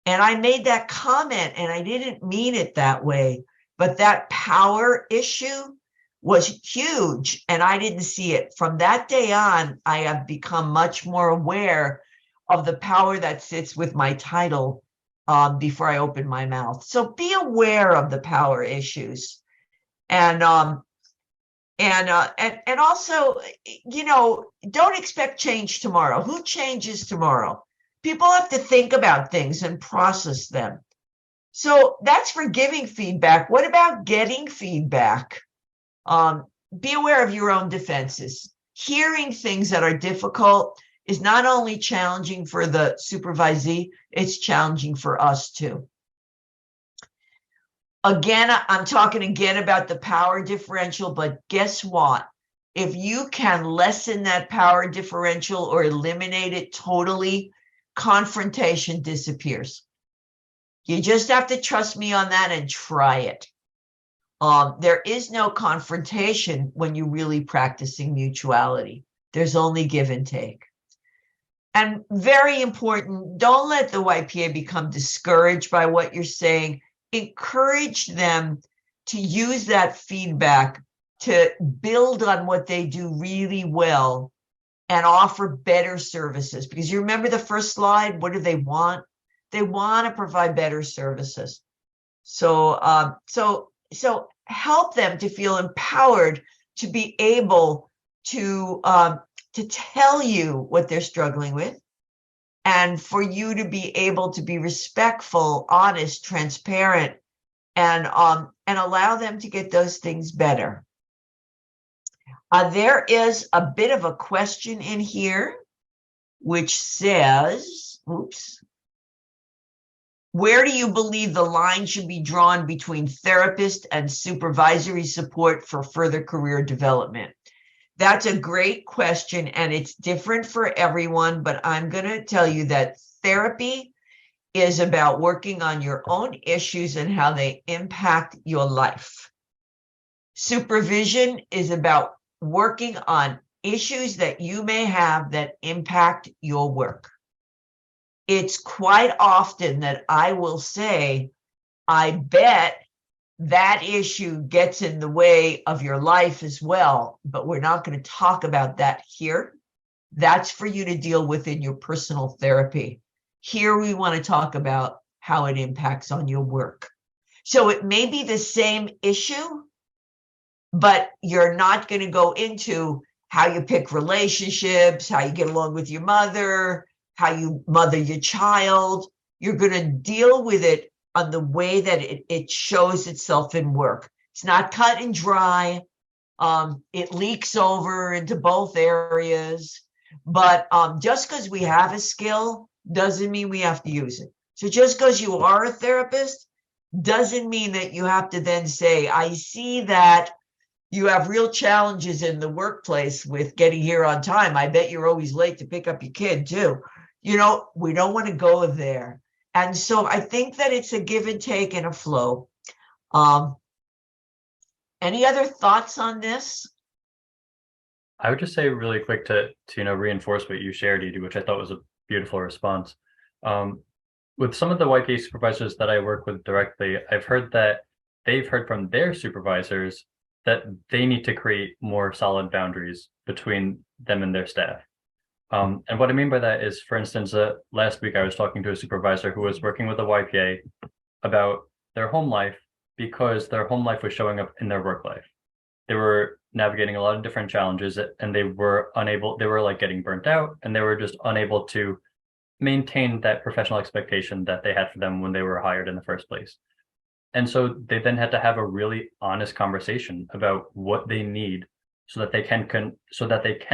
S2: And I made that comment, and I didn't mean it that way. But that power issue was huge, and I didn't see it. From that day on, I have become much more aware of the power that sits with my title before I open my mouth. So be aware of the power issues, and also, don't expect change tomorrow. Who changes tomorrow? People have to think about things and process them. So that's for giving feedback. What about getting feedback? Be aware of your own defenses. Hearing things that are difficult is not only challenging for the supervisee, it's challenging for us too. Again, I'm talking again about the power differential, but guess what? If you can lessen that power differential or eliminate it totally, confrontation disappears. You just have to trust me on that and try it. There is no confrontation when you're really practicing mutuality. There's only give and take. And very important, don't let the YPA become discouraged by what you're saying. Encourage them to use that feedback to build on what they do really well and offer better services. Because you remember the first slide, what do they want? They want to provide better services. So help them to feel empowered to be able to tell you what they're struggling with, and for you to be able to be respectful, honest, transparent, and allow them to get those things better. There is a bit of a question in here, which says, oops. Where do you believe the line should be drawn between therapist and supervisory support for further career development? That's a great question, and it's different for everyone, but I'm going to tell you that therapy is about working on your own issues and how they impact your life. Supervision is about working on issues that you may have that impact your work. It's quite often that I will say, I bet that issue gets in the way of your life as well, but we're not going to talk about that here. That's for you to deal with in your personal therapy. Here we want to talk about how it impacts on your work. So it may be the same issue, but you're not going to go into how you pick relationships, how you get along with your mother, how you mother your child. You're going to deal with it on the way that it shows itself in work. It's not cut and dry. It leaks over into both areas. But just because we have a skill doesn't mean we have to use it. So just because you are a therapist doesn't mean that you have to then say, I see that you have real challenges in the workplace with getting here on time. I bet you're always late to pick up your kid too. You know, we don't want to go there. And so I think that it's a give and take and a flow. Any other thoughts on this?
S3: I would just say really quick to reinforce what you shared, Edie, which I thought was a beautiful response. With some of the YPA supervisors that I work with directly, I've heard that they've heard from their supervisors that they need to create more solid boundaries between them and their staff. And what I mean by that is, for instance, last week I was talking to a supervisor who was working with a YPA about their home life because their home life was showing up in their work life. They were navigating a lot of different challenges and they were like getting burnt out, and they were just unable to maintain that professional expectation that they had for them when they were hired in the first place. And so they then had to have a really honest conversation about what they need so that they can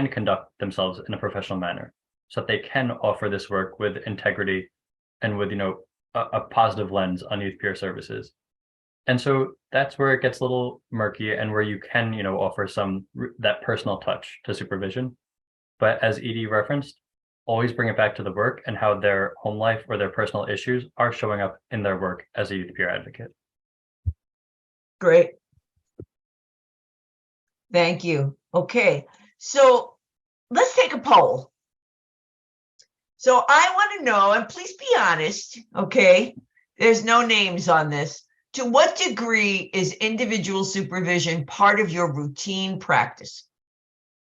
S3: conduct themselves in a professional manner, so that they can offer this work with integrity and with a positive lens on youth peer services. And so that's where it gets a little murky and where you can offer that personal touch to supervision. But as Edie referenced, always bring it back to the work and how their home life or their personal issues are showing up in their work as a youth peer advocate.
S2: Great. Thank you. Okay, so let's take a poll. So I want to know, and please be honest, okay? There's no names on this. To what degree is individual supervision part of your routine practice?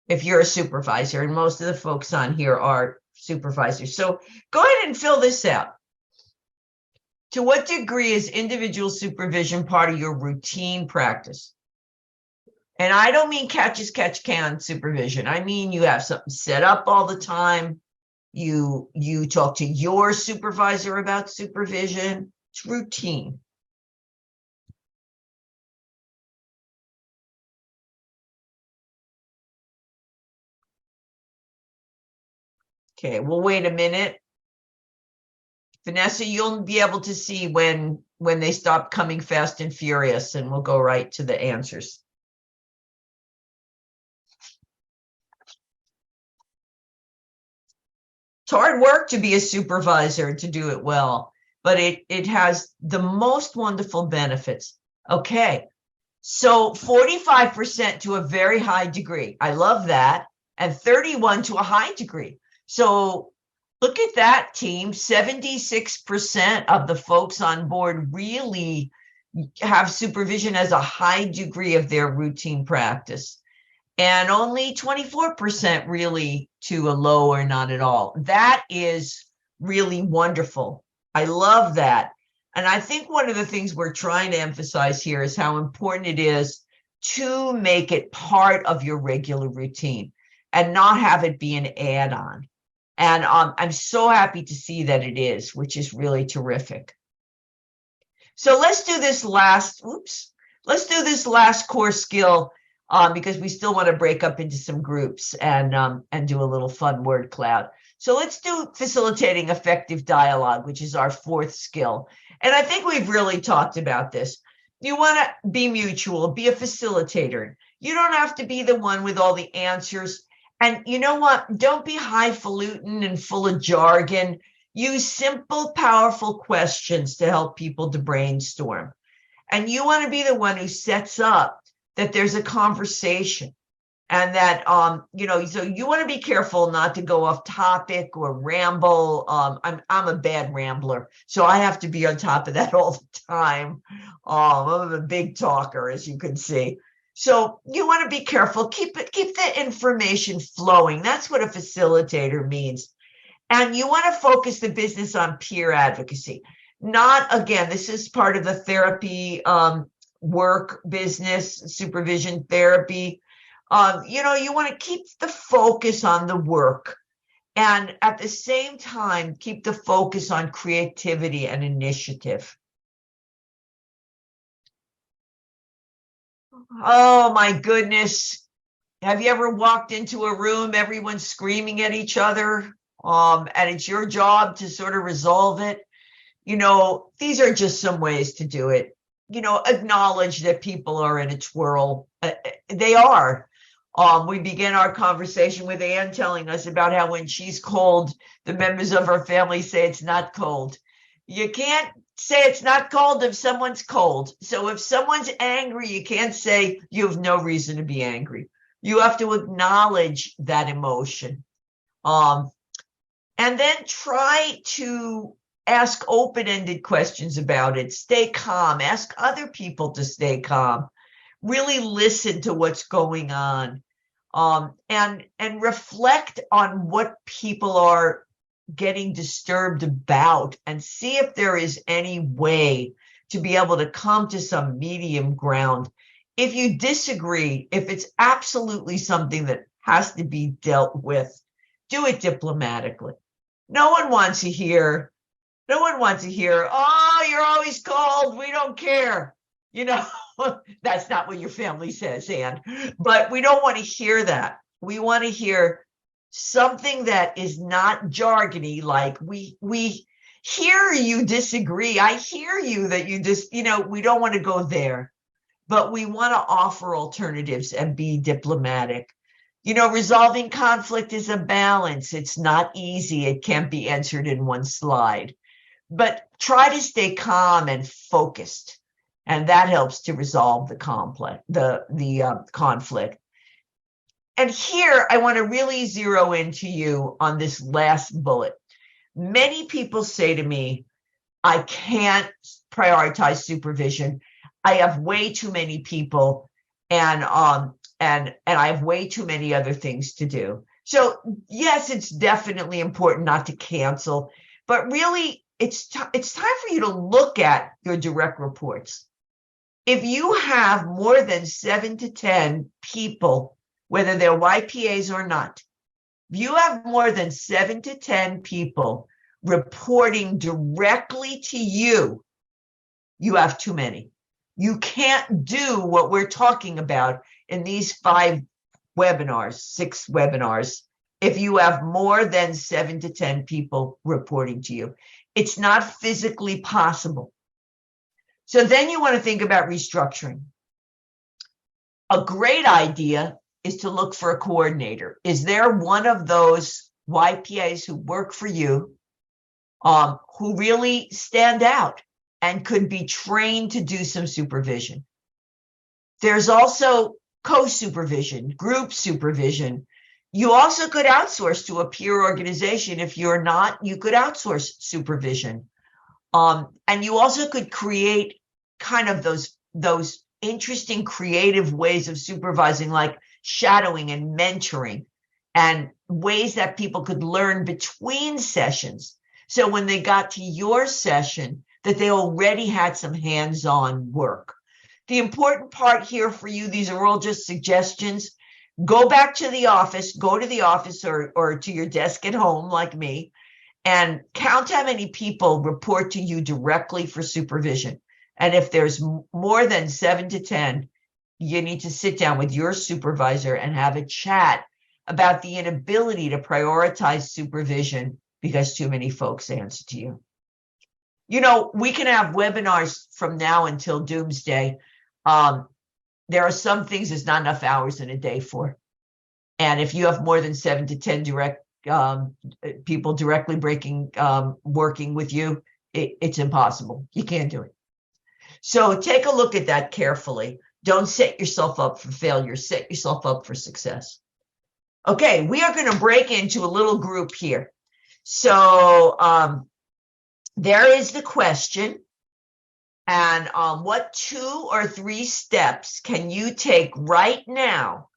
S2: If you're a supervisor, and most of the folks on here are supervisors. So go ahead and fill this out. To what degree is individual supervision part of your routine practice? And I don't mean catch as catch can supervision. I mean you have something set up all the time. You talk to your supervisor about supervision. It's routine. Okay, we'll wait a minute. Vanessa, you'll be able to see when they stop coming fast and furious, and we'll go right to the answers. It's hard work to be a supervisor and to do it well, but it has the most wonderful benefits. Okay, so 45% to a very high degree. I love that. And 31% to a high degree. So look at that, team. 76% of the folks on board really have supervision as a high degree of their routine practice. And only 24% really to a low or not at all. That is really wonderful. I love that. And I think one of the things we're trying to emphasize here is how important it is to make it part of your regular routine and not have it be an add-on. And I'm so happy to see that it is, which is really terrific. So let's do this last core skill because we still want to break up into some groups and do a little fun word cloud. So let's do facilitating effective dialogue, which is our fourth skill. And I think we've really talked about this. You want to be mutual, be a facilitator. You don't have to be the one with all the answers. And you know what? Don't be highfalutin and full of jargon. Use simple, powerful questions to help people to brainstorm. And you want to be the one who sets up that there's a conversation. And that, so you want to be careful not to go off topic or ramble. I'm a bad rambler, so I have to be on top of that all the time. I'm a big talker, as you can see. So you want to be careful. Keep the information flowing. That's what a facilitator means. And you want to focus the business on peer advocacy. Not, again, this is part of the therapy work business, supervision therapy. You want to keep the focus on the work, and at the same time, keep the focus on creativity and initiative. Oh my goodness. Have you ever walked into a room, everyone's screaming at each other, and it's your job to sort of resolve it? These are just some ways to do it. Acknowledge that people are in a twirl. They are. We began our conversation with Anne telling us about how when she's cold, the members of her family say it's not cold. You can't say it's not cold if someone's cold. So if someone's angry, you can't say you have no reason to be angry. You have to acknowledge that emotion. And then try to ask open-ended questions about it. Stay calm. Ask other people to stay calm. Really listen to what's going on, and reflect on what people are getting disturbed about, and see if there is any way to be able to come to some medium ground. If you disagree, if it's absolutely something that has to be dealt with, do it diplomatically. No one wants to hear, oh, you're always cold, we don't care. That's not what your family says, Anne. But we don't want to hear that. We want to hear something that is not jargony, like we hear you disagree. I hear you that you just, we don't want to go there. But we want to offer alternatives and be diplomatic. Resolving conflict is a balance. It's not easy. It can't be answered in one slide. But try to stay calm and focused. And that helps to resolve the conflict. And here, I want to really zero into you on this last bullet. Many people say to me, I can't prioritize supervision. I have way too many people, and I have way too many other things to do. So yes, it's definitely important not to cancel, but really, it's time for you to look at your direct reports. If you have more than 7 to 10 people, whether they're YPAs or not, if you have more than 7 to 10 people reporting directly to you, you have too many. You can't do what we're talking about in these 6 webinars, if you have more than 7 to 10 people reporting to you. It's not physically possible. So then you want to think about restructuring. A great idea is to look for a coordinator. Is there one of those YPAs who work for you who really stand out and could be trained to do some supervision? There's also co-supervision, group supervision. You also could outsource to a peer organization. If you're not, you could outsource supervision. And you also could create kind of those interesting creative ways of supervising, like shadowing and mentoring, and ways that people could learn between sessions. So when they got to your session, that they already had some hands-on work. The important part here for you, these are all just suggestions. Go back to the office, go to the office or to your desk at home like me, and count how many people report to you directly for supervision. And if there's more than 7 to 10, you need to sit down with your supervisor and have a chat about the inability to prioritize supervision because too many folks answer to you. We can have webinars from now until doomsday. There are some things there's not enough hours in a day for. And if you have more than 7 to 10 direct people directly working with you, it's impossible. You can't do it. So take a look at that carefully. Don't set yourself up for failure. Set yourself up for success. Okay, we are going to break into a little group here. So there is the question. And what 2 or 3 steps can you take right now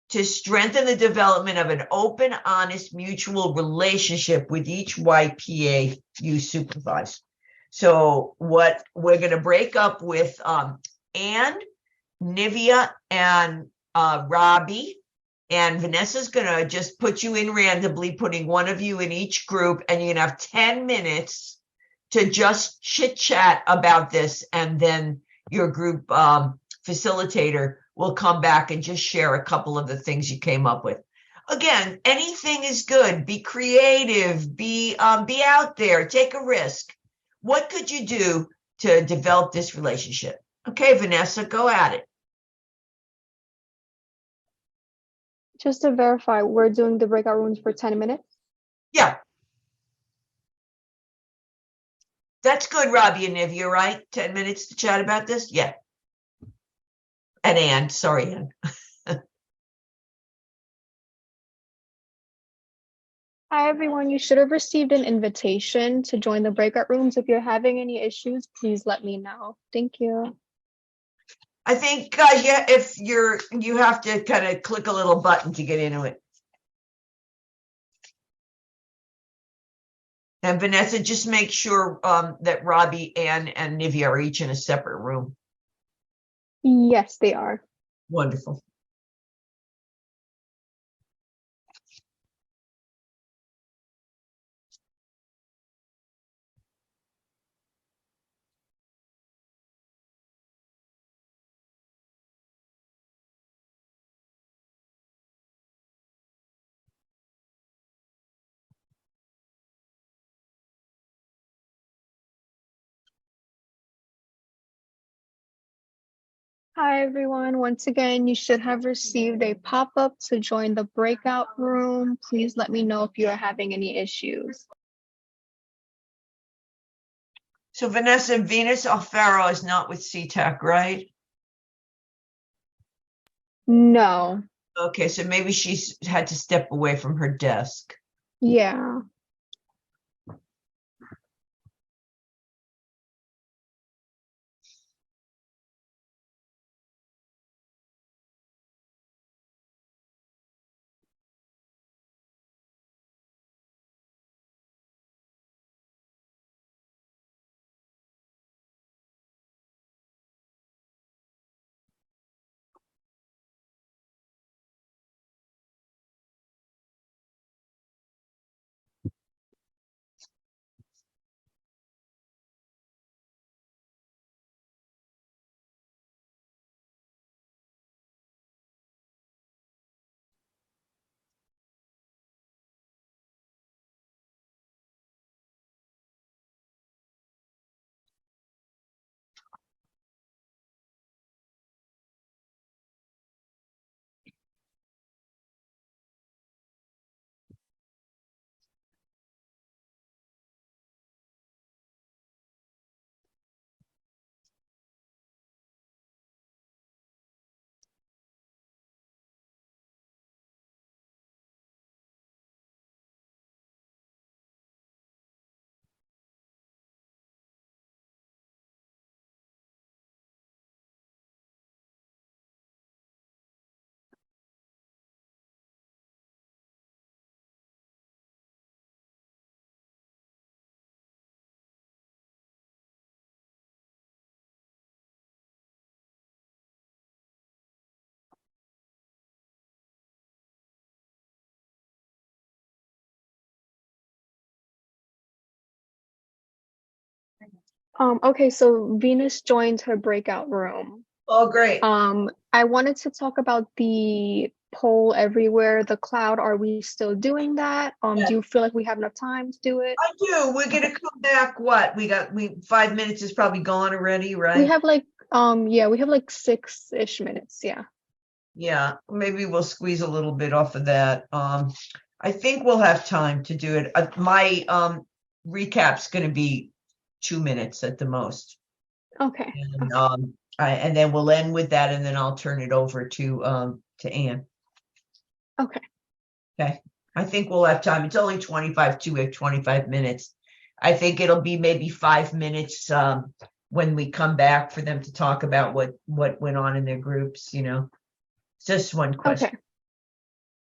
S2: to strengthen the development of an open, honest, mutual relationship with each YPA you supervise? So what we're going to break up with Anne, Nivea, and Robbie. And Vanessa's going to just put you in randomly, putting one of you in each group, and you're going to have 10 minutes to just chit chat about this. And then your group facilitator will come back and just share a couple of the things you came up with. Again, anything is good. Be creative, be out there, take a risk. What could you do to develop this relationship? Okay, Vanessa, go at it.
S5: Just to verify, we're doing the breakout rooms for 10 minutes?
S2: Yeah. That's good, Robbie and Nivea, right? 10 minutes to chat about this? Yeah. And Anne, sorry, Anne.
S5: Hi, everyone. You should have received an invitation to join the breakout rooms. If you're having any issues, please let me know. Thank you.
S2: I think, yeah, if you have to kind of click a little button to get into it. And Vanessa, just make sure that Robbie, Anne, and Nivea are each in a separate room.
S5: Yes, they are.
S2: Wonderful.
S5: Hi, everyone. Once again, you should have received a pop-up to join the breakout room. Please let me know if you are having any issues.
S2: So Vanessa, Venus Alfaro is not with CTAC, right?
S5: No.
S2: Okay, so maybe she's had to step away from her desk.
S5: Yeah. Okay, so Venus joined her breakout room.
S2: Oh, great.
S5: I wanted to talk about the poll everywhere, the cloud. Are we still doing that?
S2: Yeah.
S5: Do you feel like we have enough time to do it?
S2: I do. We're gonna come back. What? We 5 minutes is probably gone already, right?
S5: We have like yeah, we have like 6-ish minutes. Yeah.
S2: Yeah, maybe we'll squeeze a little bit off of that. I think we'll have time to do it. My recap's gonna be 2 minutes at the most.
S5: Okay.
S2: And And then we'll end with that, and then I'll turn it over to Ann.
S5: Okay.
S2: Okay. I think we'll have time. It's only 25 minutes. I think it'll be maybe 5 minutes when we come back for them to talk about what went on in their groups, you know. Just one question.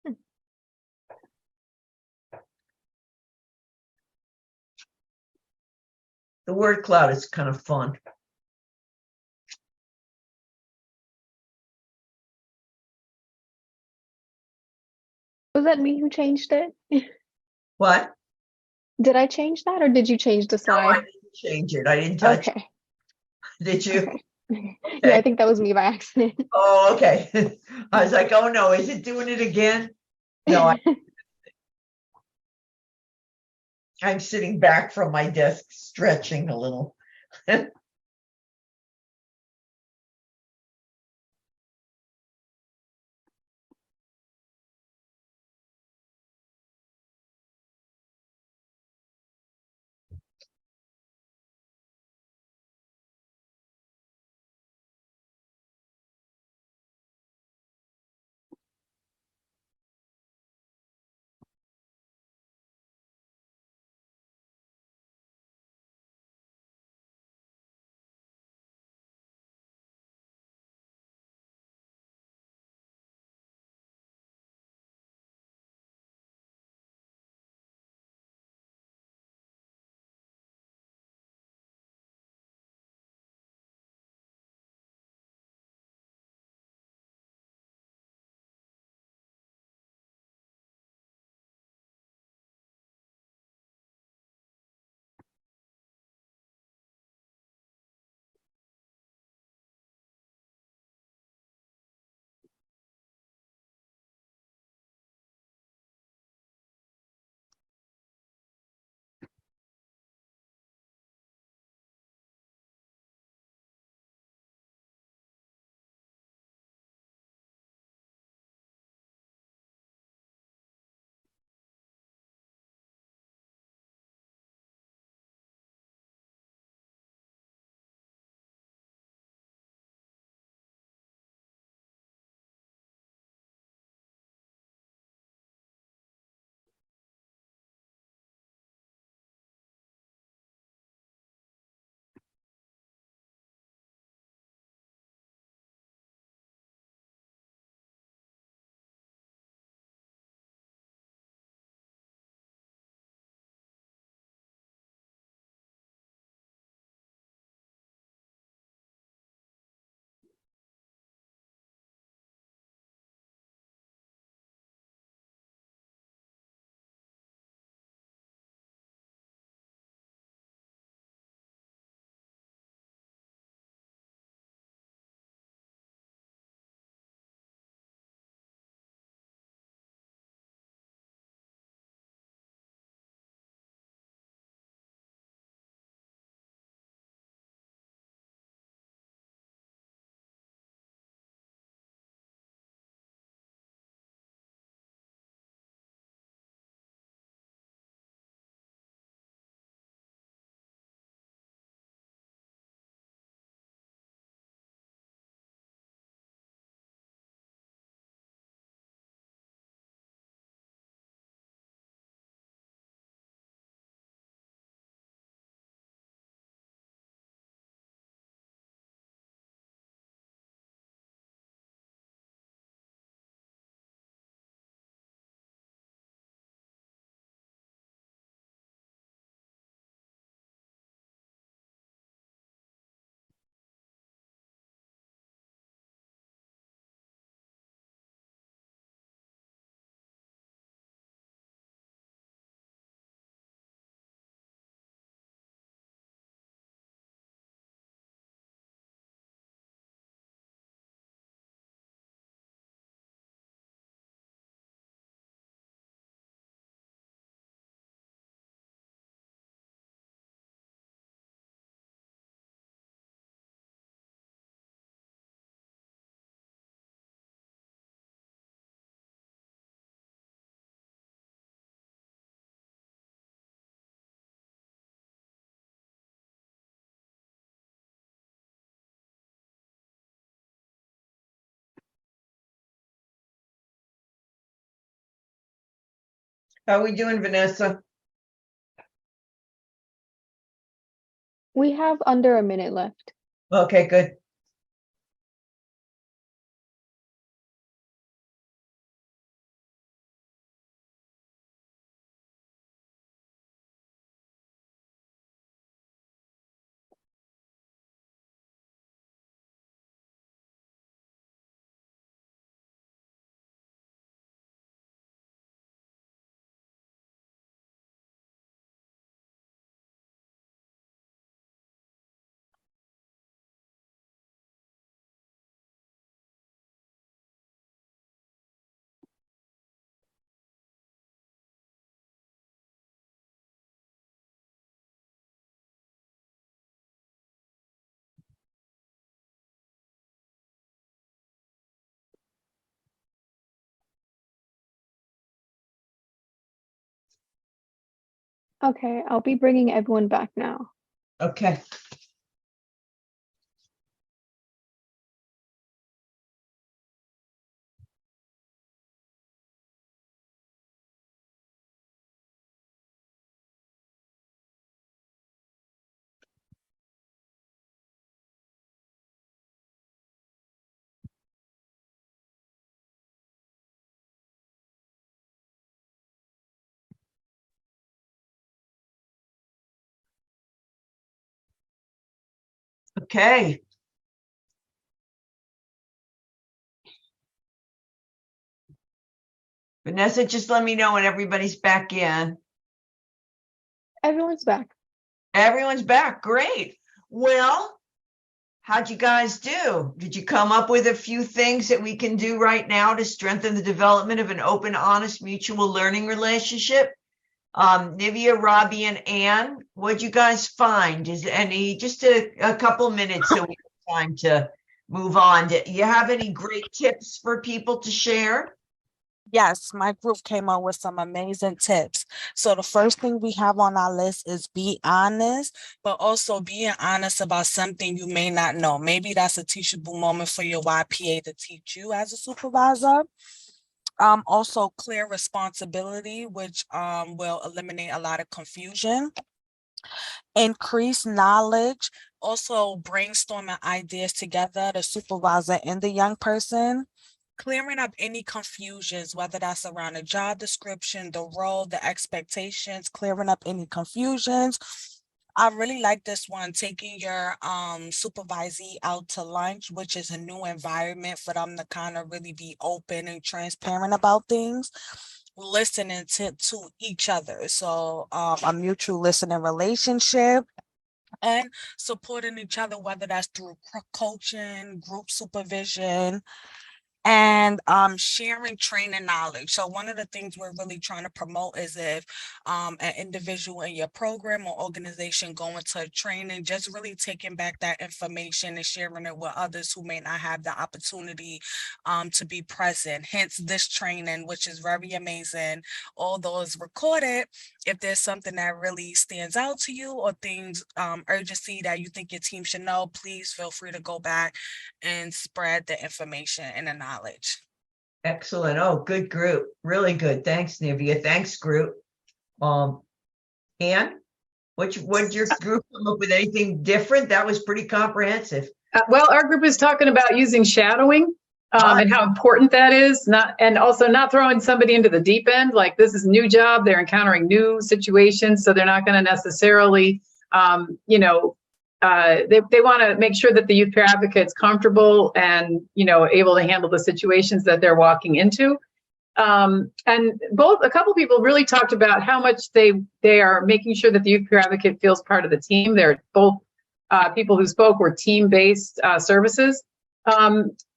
S5: Okay.
S2: The word cloud is kind of fun.
S5: Was that me who changed it?
S2: What?
S5: Did I change that or did you change the
S2: No, I
S5: slide?
S2: didn't change it. I didn't touch
S5: Okay.
S2: it. Did you?
S5: Okay. Yeah, I think that was me by accident.
S2: Oh, okay. I was like, oh no, is it doing it again? No, I'm sitting back from my desk, stretching a little. How are we doing, Vanessa?
S5: We have under a minute left.
S2: Okay, good.
S5: Okay, I'll be bringing everyone back now.
S2: Okay. Okay. Vanessa, just let me know when everybody's back in.
S5: Everyone's back.
S2: Everyone's back. Great. Well, how'd you guys do? Did you come up with a few things that we can do right now to strengthen the development of an open, honest, mutual learning relationship? Nivea, Robbie, and Anne, what'd you guys find? Is any just a couple minutes so we have time to move on? Do you have any great tips for people to share?
S4: Yes, my group came up with some amazing tips. So the first thing we have on our list is be honest, but also being honest about something you may not know. Maybe that's a teachable moment for your YPA to teach you as a supervisor. Also clear responsibility, which will eliminate a lot of confusion. Increase knowledge, also brainstorming ideas together, the supervisor and the young person. Clearing up any confusions, whether that's around the job description, the role, the expectations, clearing up any confusions. I really like this one, taking your supervisee out to lunch, which is a new environment for them to kind of really be open and transparent about things. Listening to each other. So a mutual listening relationship and supporting each other, whether that's through coaching, group supervision, and sharing training knowledge. So one of the things we're really trying to promote is if an individual in your program or organization going to training, just really taking back that information and sharing it with others who may not have the opportunity to be present. Hence this training, which is very amazing. All those recorded. If there's something that really stands out to you or things urgency that you think your team should know, please feel free to go back and spread the information and the knowledge.
S2: Excellent. Oh, good group. Really good. Thanks, Nivea. Thanks, group. Anne, what'd your group come up with? Anything different? That was pretty comprehensive.
S1: Well, our group is talking about using shadowing and how important that is, and also not throwing somebody into the deep end. Like, this is a new job, they're encountering new situations, so they're not going to necessarily, they want to make sure that the youth peer advocate's comfortable and, able to handle the situations that they're walking into. And a couple people really talked about how much they are making sure that the youth peer advocate feels part of the team. They're both people who spoke were team-based services.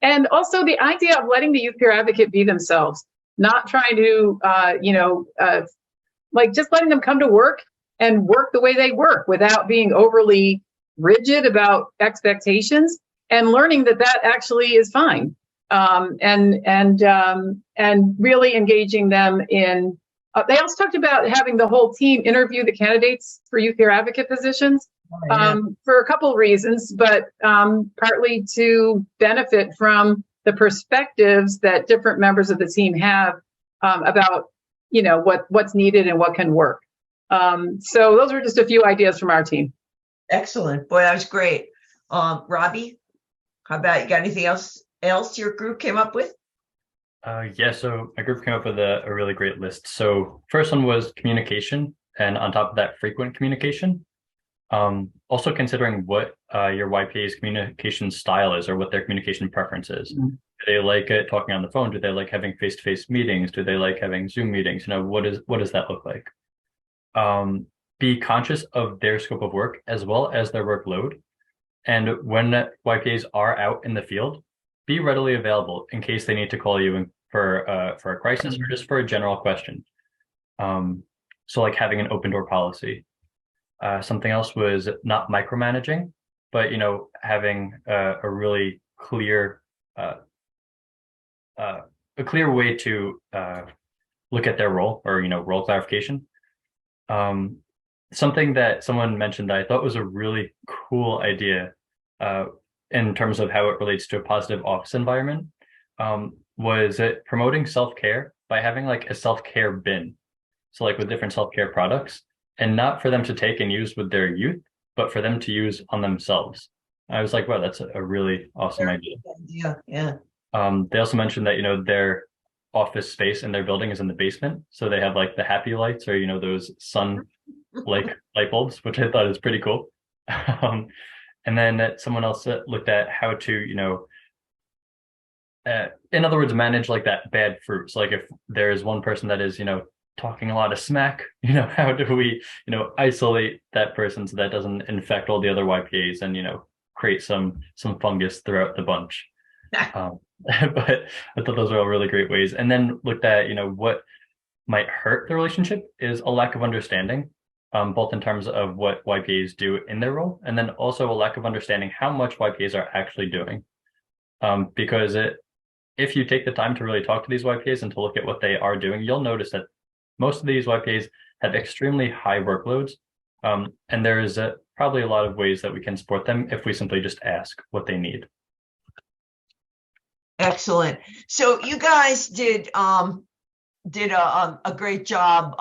S1: And also the idea of letting the youth peer advocate be themselves, not trying to, just letting them come to work and work the way they work without being overly rigid about expectations, and learning that actually is fine. And really engaging them in, they also talked about having the whole team interview the candidates for youth peer advocate positions. For a couple of reasons, but partly to benefit from the perspectives that different members of the team have about what's needed and what can work. So those are just a few ideas from our team.
S2: Excellent. Boy, that was great. Robbie, how about you? Got anything else your group came up with?
S3: Yeah, so my group came up with a really great list. So first one was communication, and on top of that, frequent communication. Also considering what your YPA's communication style is, or what their communication preference is.
S1: Mm-hmm.
S3: Do they like it talking on the phone? Do they like having face-to-face meetings? Do they like having Zoom meetings? What does that look like? Be conscious of their scope of work as well as their workload. And when YPAs are out in the field, be readily available in case they need to call you for a crisis or just for a general question. So like having an open door policy. Something else was not micromanaging, but having a really clear way to look at their role, or role clarification. Something that someone mentioned that I thought was a really cool idea in terms of how it relates to a positive office environment, was it promoting self-care by having like a self-care bin. So like with different self-care products, and not for them to take and use with their youth, but for them to use on themselves. I was like, wow, that's a really awesome idea.
S2: Yeah.
S3: They also mentioned that, their office space in their building is in the basement. So they have like the happy lights, or, those sun like light bulbs, which I thought is pretty cool. And then someone else looked at how to, in other words, manage like that bad fruit. So like if there is one person that is, talking a lot of smack, how do we, isolate that person so that doesn't infect all the other YPAs and, create some fungus throughout the bunch. But I thought those were all really great ways. And then looked at, what might hurt the relationship is a lack of understanding, both in terms of what YPAs do in their role, and then also a lack of understanding how much YPAs are actually doing. Because if you take the time to really talk to these YPAs and to look at what they are doing, you'll notice that most of these YPAs have extremely high workloads. And there is probably a lot of ways that we can support them if we simply just ask what they need.
S2: Excellent. So you guys did a great job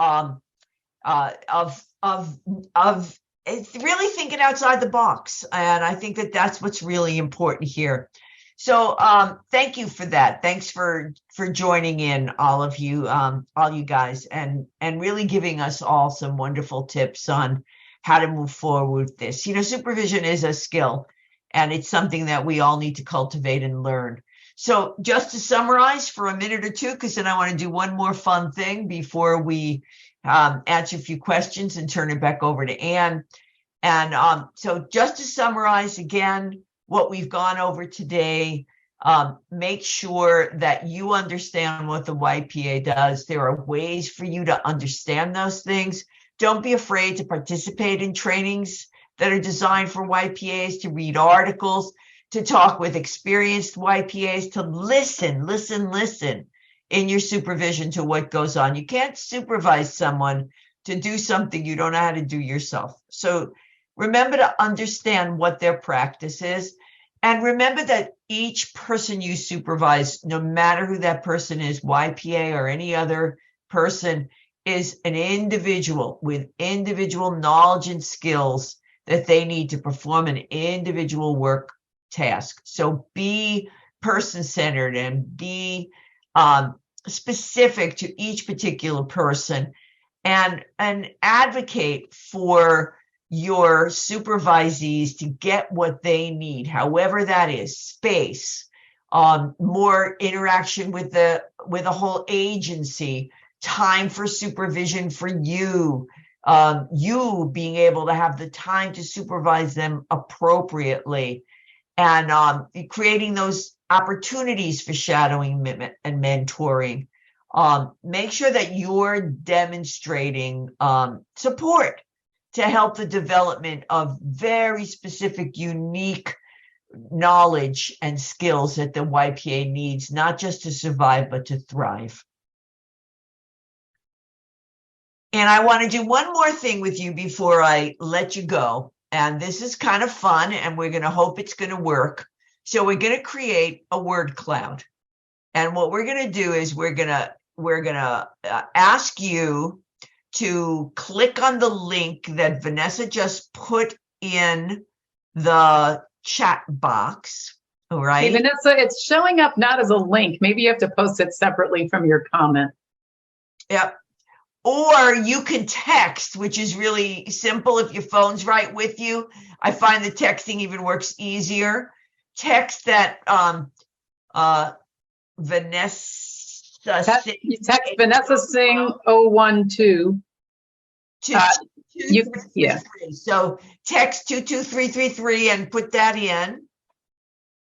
S2: of really thinking outside the box, and I think that that's what's really important here. So thank you for that. Thanks for joining in, all you guys, and really giving us all some wonderful tips on how to move forward with this. Supervision is a skill, and it's something that we all need to cultivate and learn. So just to summarize for a minute or two, because then I want to do one more fun thing before we answer a few questions and turn it back over to Anne. And so just to summarize again, what we've gone over today, make sure that you understand what the YPA does. There are ways for you to understand those things. Don't be afraid to participate in trainings that are designed for YPAs, to read articles, to talk with experienced YPAs, to listen in your supervision to what goes on. You can't supervise someone to do something you don't know how to do yourself. So remember to understand what their practice is. And remember that each person you supervise, no matter who that person is, YPA or any other person, is an individual with individual knowledge and skills that they need to perform an individual work task. So be person-centered and be specific to each particular person, and advocate for your supervisees to get what they need, however that is: space, more interaction with the whole agency, time for supervision for you, you being able to have the time to supervise them appropriately, and creating those opportunities for shadowing and mentoring. Make sure that you're demonstrating support to help the development of very specific, unique knowledge and skills that the YPA needs, not just to survive, but to thrive. And I want to do one more thing with you before I let you go. And this is kind of fun, and we're going to hope it's going to work. So we're going to create a word cloud. And what we're going to do is we're going we're gonna ask you to click on the link that Vanessa just put in the chat box. All right.
S1: Hey, Vanessa, it's showing up not as a link. Maybe you have to post it separately from your comment.
S2: Yep. Or you can text, which is really simple if your phone's right with you. I find the texting even works easier. Text that Vanessa.
S1: You text Vanessa Singh 012. Yeah.
S2: So text 22333 and put that in.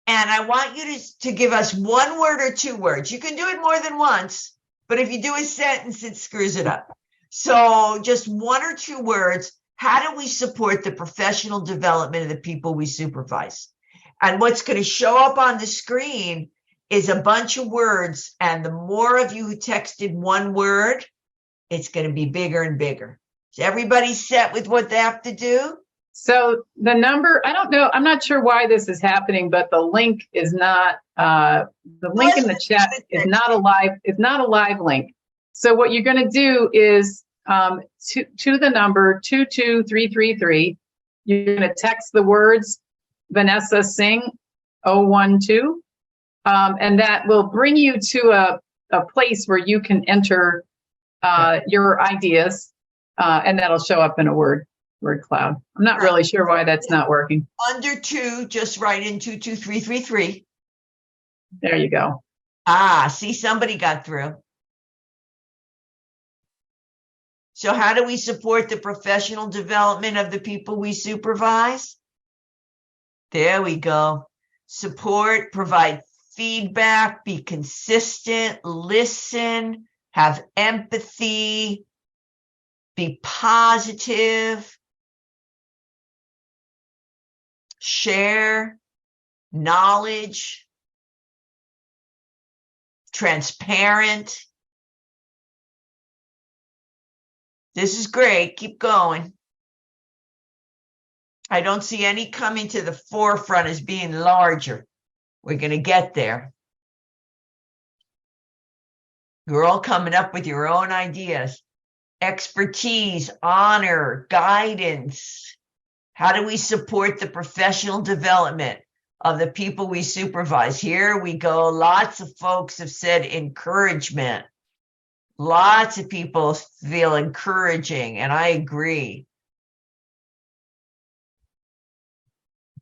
S2: And I want you to give us one word or two words. You can do it more than once, but if you do a sentence, it screws it up. So just one or two words. How do we support the professional development of the people we supervise? And what's going to show up on the screen is a bunch of words. And the more of you who texted one word, it's going to be bigger and bigger. Is everybody set with what they have to do?
S1: So the number, I don't know, I'm not sure why this is happening, but the link is not, the link in the chat is not a live link. So what you're going to do is to the number 22333, you're going to text the words Vanessa Singh 012, and that will bring you to a place where you can enter your ideas, and that'll show up in a word cloud. I'm not really sure why that's not working.
S2: Under 2, just write in 22333.
S1: There you go.
S2: See, somebody got through. So how do we support the professional development of the people we supervise? There we go. Support, provide feedback, be consistent, listen, have empathy, be positive, share knowledge, transparent. This is great. Keep going. I don't see any coming to the forefront as being larger. We're going to get there. You're all coming up with your own ideas. Expertise, honor, guidance. How do we support the professional development of the people we supervise? Here we go. Lots of folks have said encouragement. Lots of people feel encouraging, and I agree.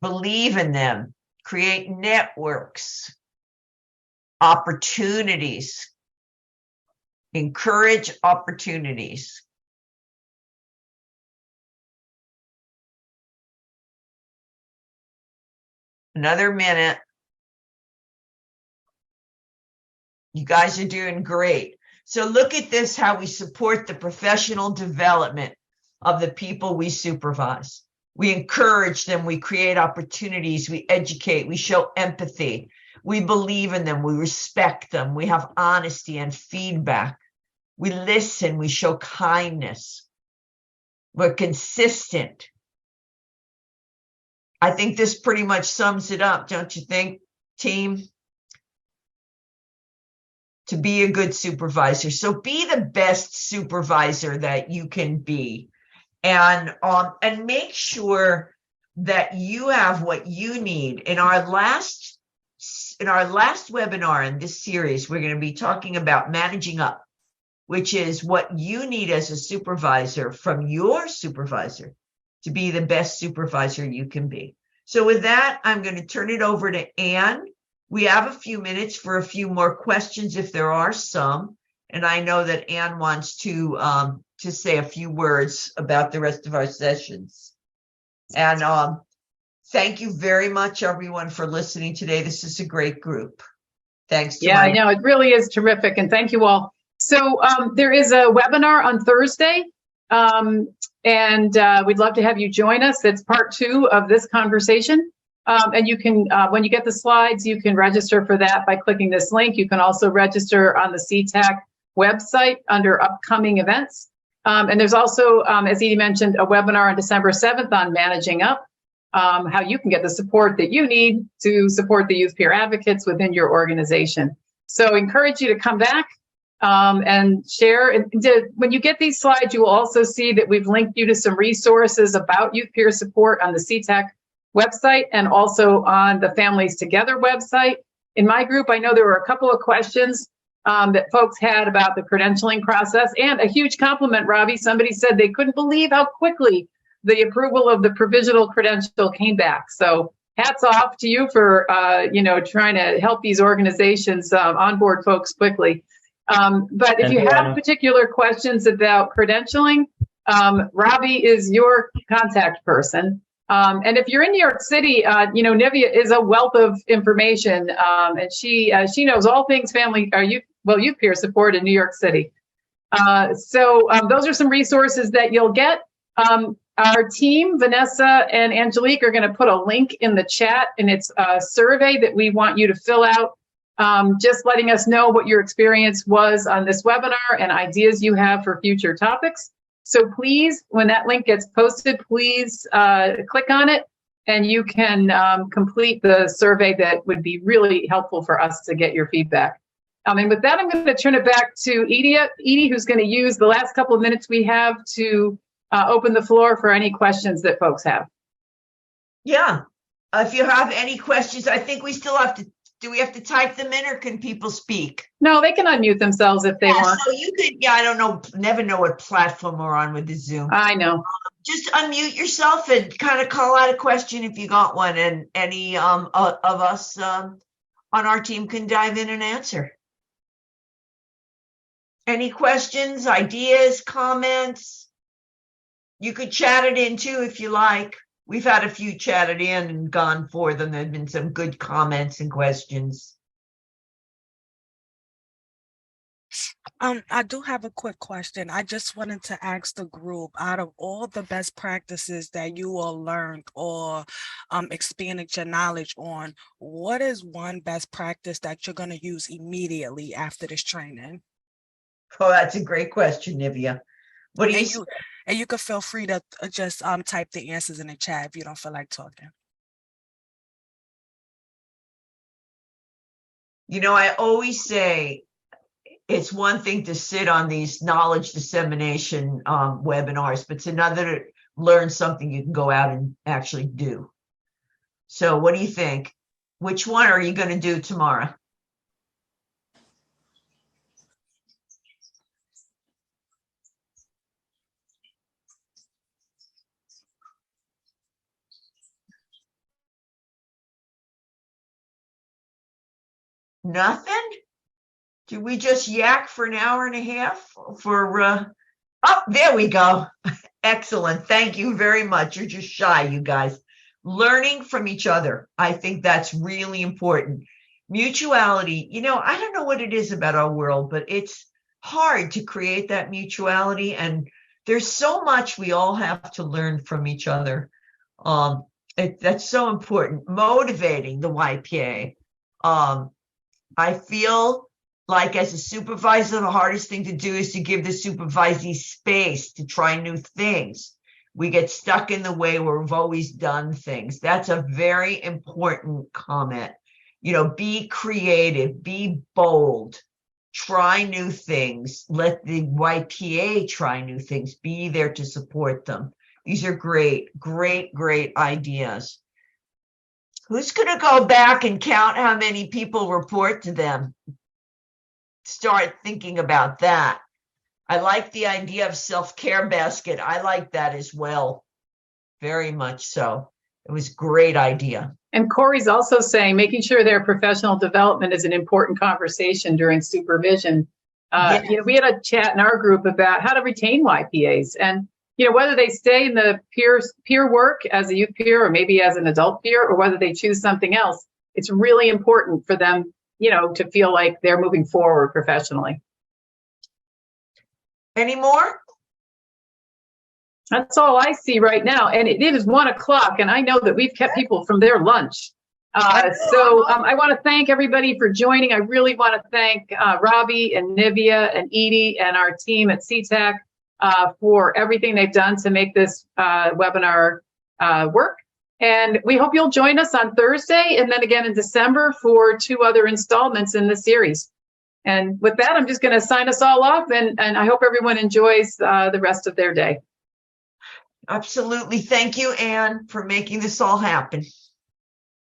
S2: Believe in them. Create networks, opportunities. Encourage opportunities. Another minute. You guys are doing great. So look at this, how we support the professional development of the people we supervise. We encourage them, we create opportunities, we educate, we show empathy, we believe in them, we respect them, we have honesty and feedback. We listen, we show kindness. We're consistent. I think this pretty much sums it up, don't you think, team? To be a good supervisor. So be the best supervisor that you can be. And make sure that you have what you need. In our last webinar in this series, we're going to be talking about managing up, which is what you need as a supervisor from your supervisor to be the best supervisor you can be. So with that, I'm going to turn it over to Anne. We have a few minutes for a few more questions if there are some. And I know that Anne wants to say a few words about the rest of our sessions. And thank you very much, everyone, for listening today. This is a great group. Thanks.
S1: I know it really is terrific. And thank you all. So there is a webinar on Thursday, and we'd love to have you join us. It's part 2 of this conversation. And you can, when you get the slides, you can register for that by clicking this link. You can also register on the CTAC website under upcoming events. And there's also, as Edie mentioned, a webinar on December 7th on managing up, how you can get the support that you need to support the youth peer advocates within your organization. So encourage you to come back and share. When you get these slides, you will also see that we've linked you to some resources about youth peer support on the CTAC website and also on the Families Together website. In my group, I know there were a couple of questions that folks had about the credentialing process, and a huge compliment, Robbie. Somebody said they couldn't believe how quickly the approval of the provisional credential came back. So hats off to you for trying to help these organizations onboard folks quickly. But if you have particular questions about credentialing, Robbie is your contact person. And if you're in New York City, Nivea is a wealth of information, and she knows all things youth peer support in New York City. So those are some resources that you'll get. Our team, Vanessa and Angelique, are going to put a link in the chat, and it's a survey that we want you to fill out, just letting us know what your experience was on this webinar and ideas you have for future topics. So please, when that link gets posted, please click on it, and you can complete the survey. That would be really helpful for us to get your feedback. And with that, I'm going to turn it back to Edie, who's going to use the last couple of minutes we have to open the floor for any questions that folks have.
S2: Yeah, if you have any questions, I think we still have to, do we have to type them in, or can people speak?
S1: No, they can unmute themselves if they want.
S2: So you could, I don't know, never know what platform we're on with the Zoom.
S1: I know.
S2: Just unmute yourself and kind of call out a question if you got one, and any of us on our team can dive in and answer. Any questions, ideas, comments? You could chat it in too if you like. We've had a few chatted in and gone for them. There have been some good comments and questions.
S4: I do have a quick question. I just wanted to ask the group, out of all the best practices that you all learned or expanded your knowledge on, what is one best practice that you're going to use immediately after this training?
S2: Oh, that's a great question, Nivea. What do you?
S4: And you can feel free to just type the answers in the chat if you don't feel like talking.
S2: I always say it's one thing to sit on these knowledge dissemination webinars, but it's another to learn something you can go out and actually do. So what do you think? Which one are you going to do tomorrow? Nothing? Did we just yak for an hour and a half for, oh, there we go. Excellent. Thank you very much. You're just shy, you guys. Learning from each other. I think that's really important. Mutuality, I don't know what it is about our world, but it's hard to create that mutuality. And there's so much we all have to learn from each other. That's so important. Motivating the YPA. I feel like as a supervisor, the hardest thing to do is to give the supervisee space to try new things. We get stuck in the way where we've always done things. That's a very important comment. Be creative, be bold, try new things, let the YPA try new things, be there to support them. These are great, great, great ideas. Who's going to go back and count how many people report to them? Start thinking about that. I like the idea of self-care basket. I like that as well. Very much so. It was a great idea.
S1: And Corey's also saying, making sure their professional development is an important conversation during supervision.
S2: Yes.
S1: We had a chat in our group about how to retain YPAs, and whether they stay in the peer work as a youth peer or maybe as an adult peer, or whether they choose something else, it's really important for them, to feel like they're moving forward professionally.
S2: Any more?
S1: That's all I see right now. And it is 1 o'clock, and I know that we've kept people from their lunch. So I want to thank everybody for joining. I really want to thank Robbie and Nivea and Edie and our team at CTAC for everything they've done to make this webinar work. And we hope you'll join us on Thursday and then again in December for 2 other installments in the series. And with that, I'm just going to sign us all off, and I hope everyone enjoys the rest of their day.
S2: Absolutely. Thank you, Anne, for making this all happen.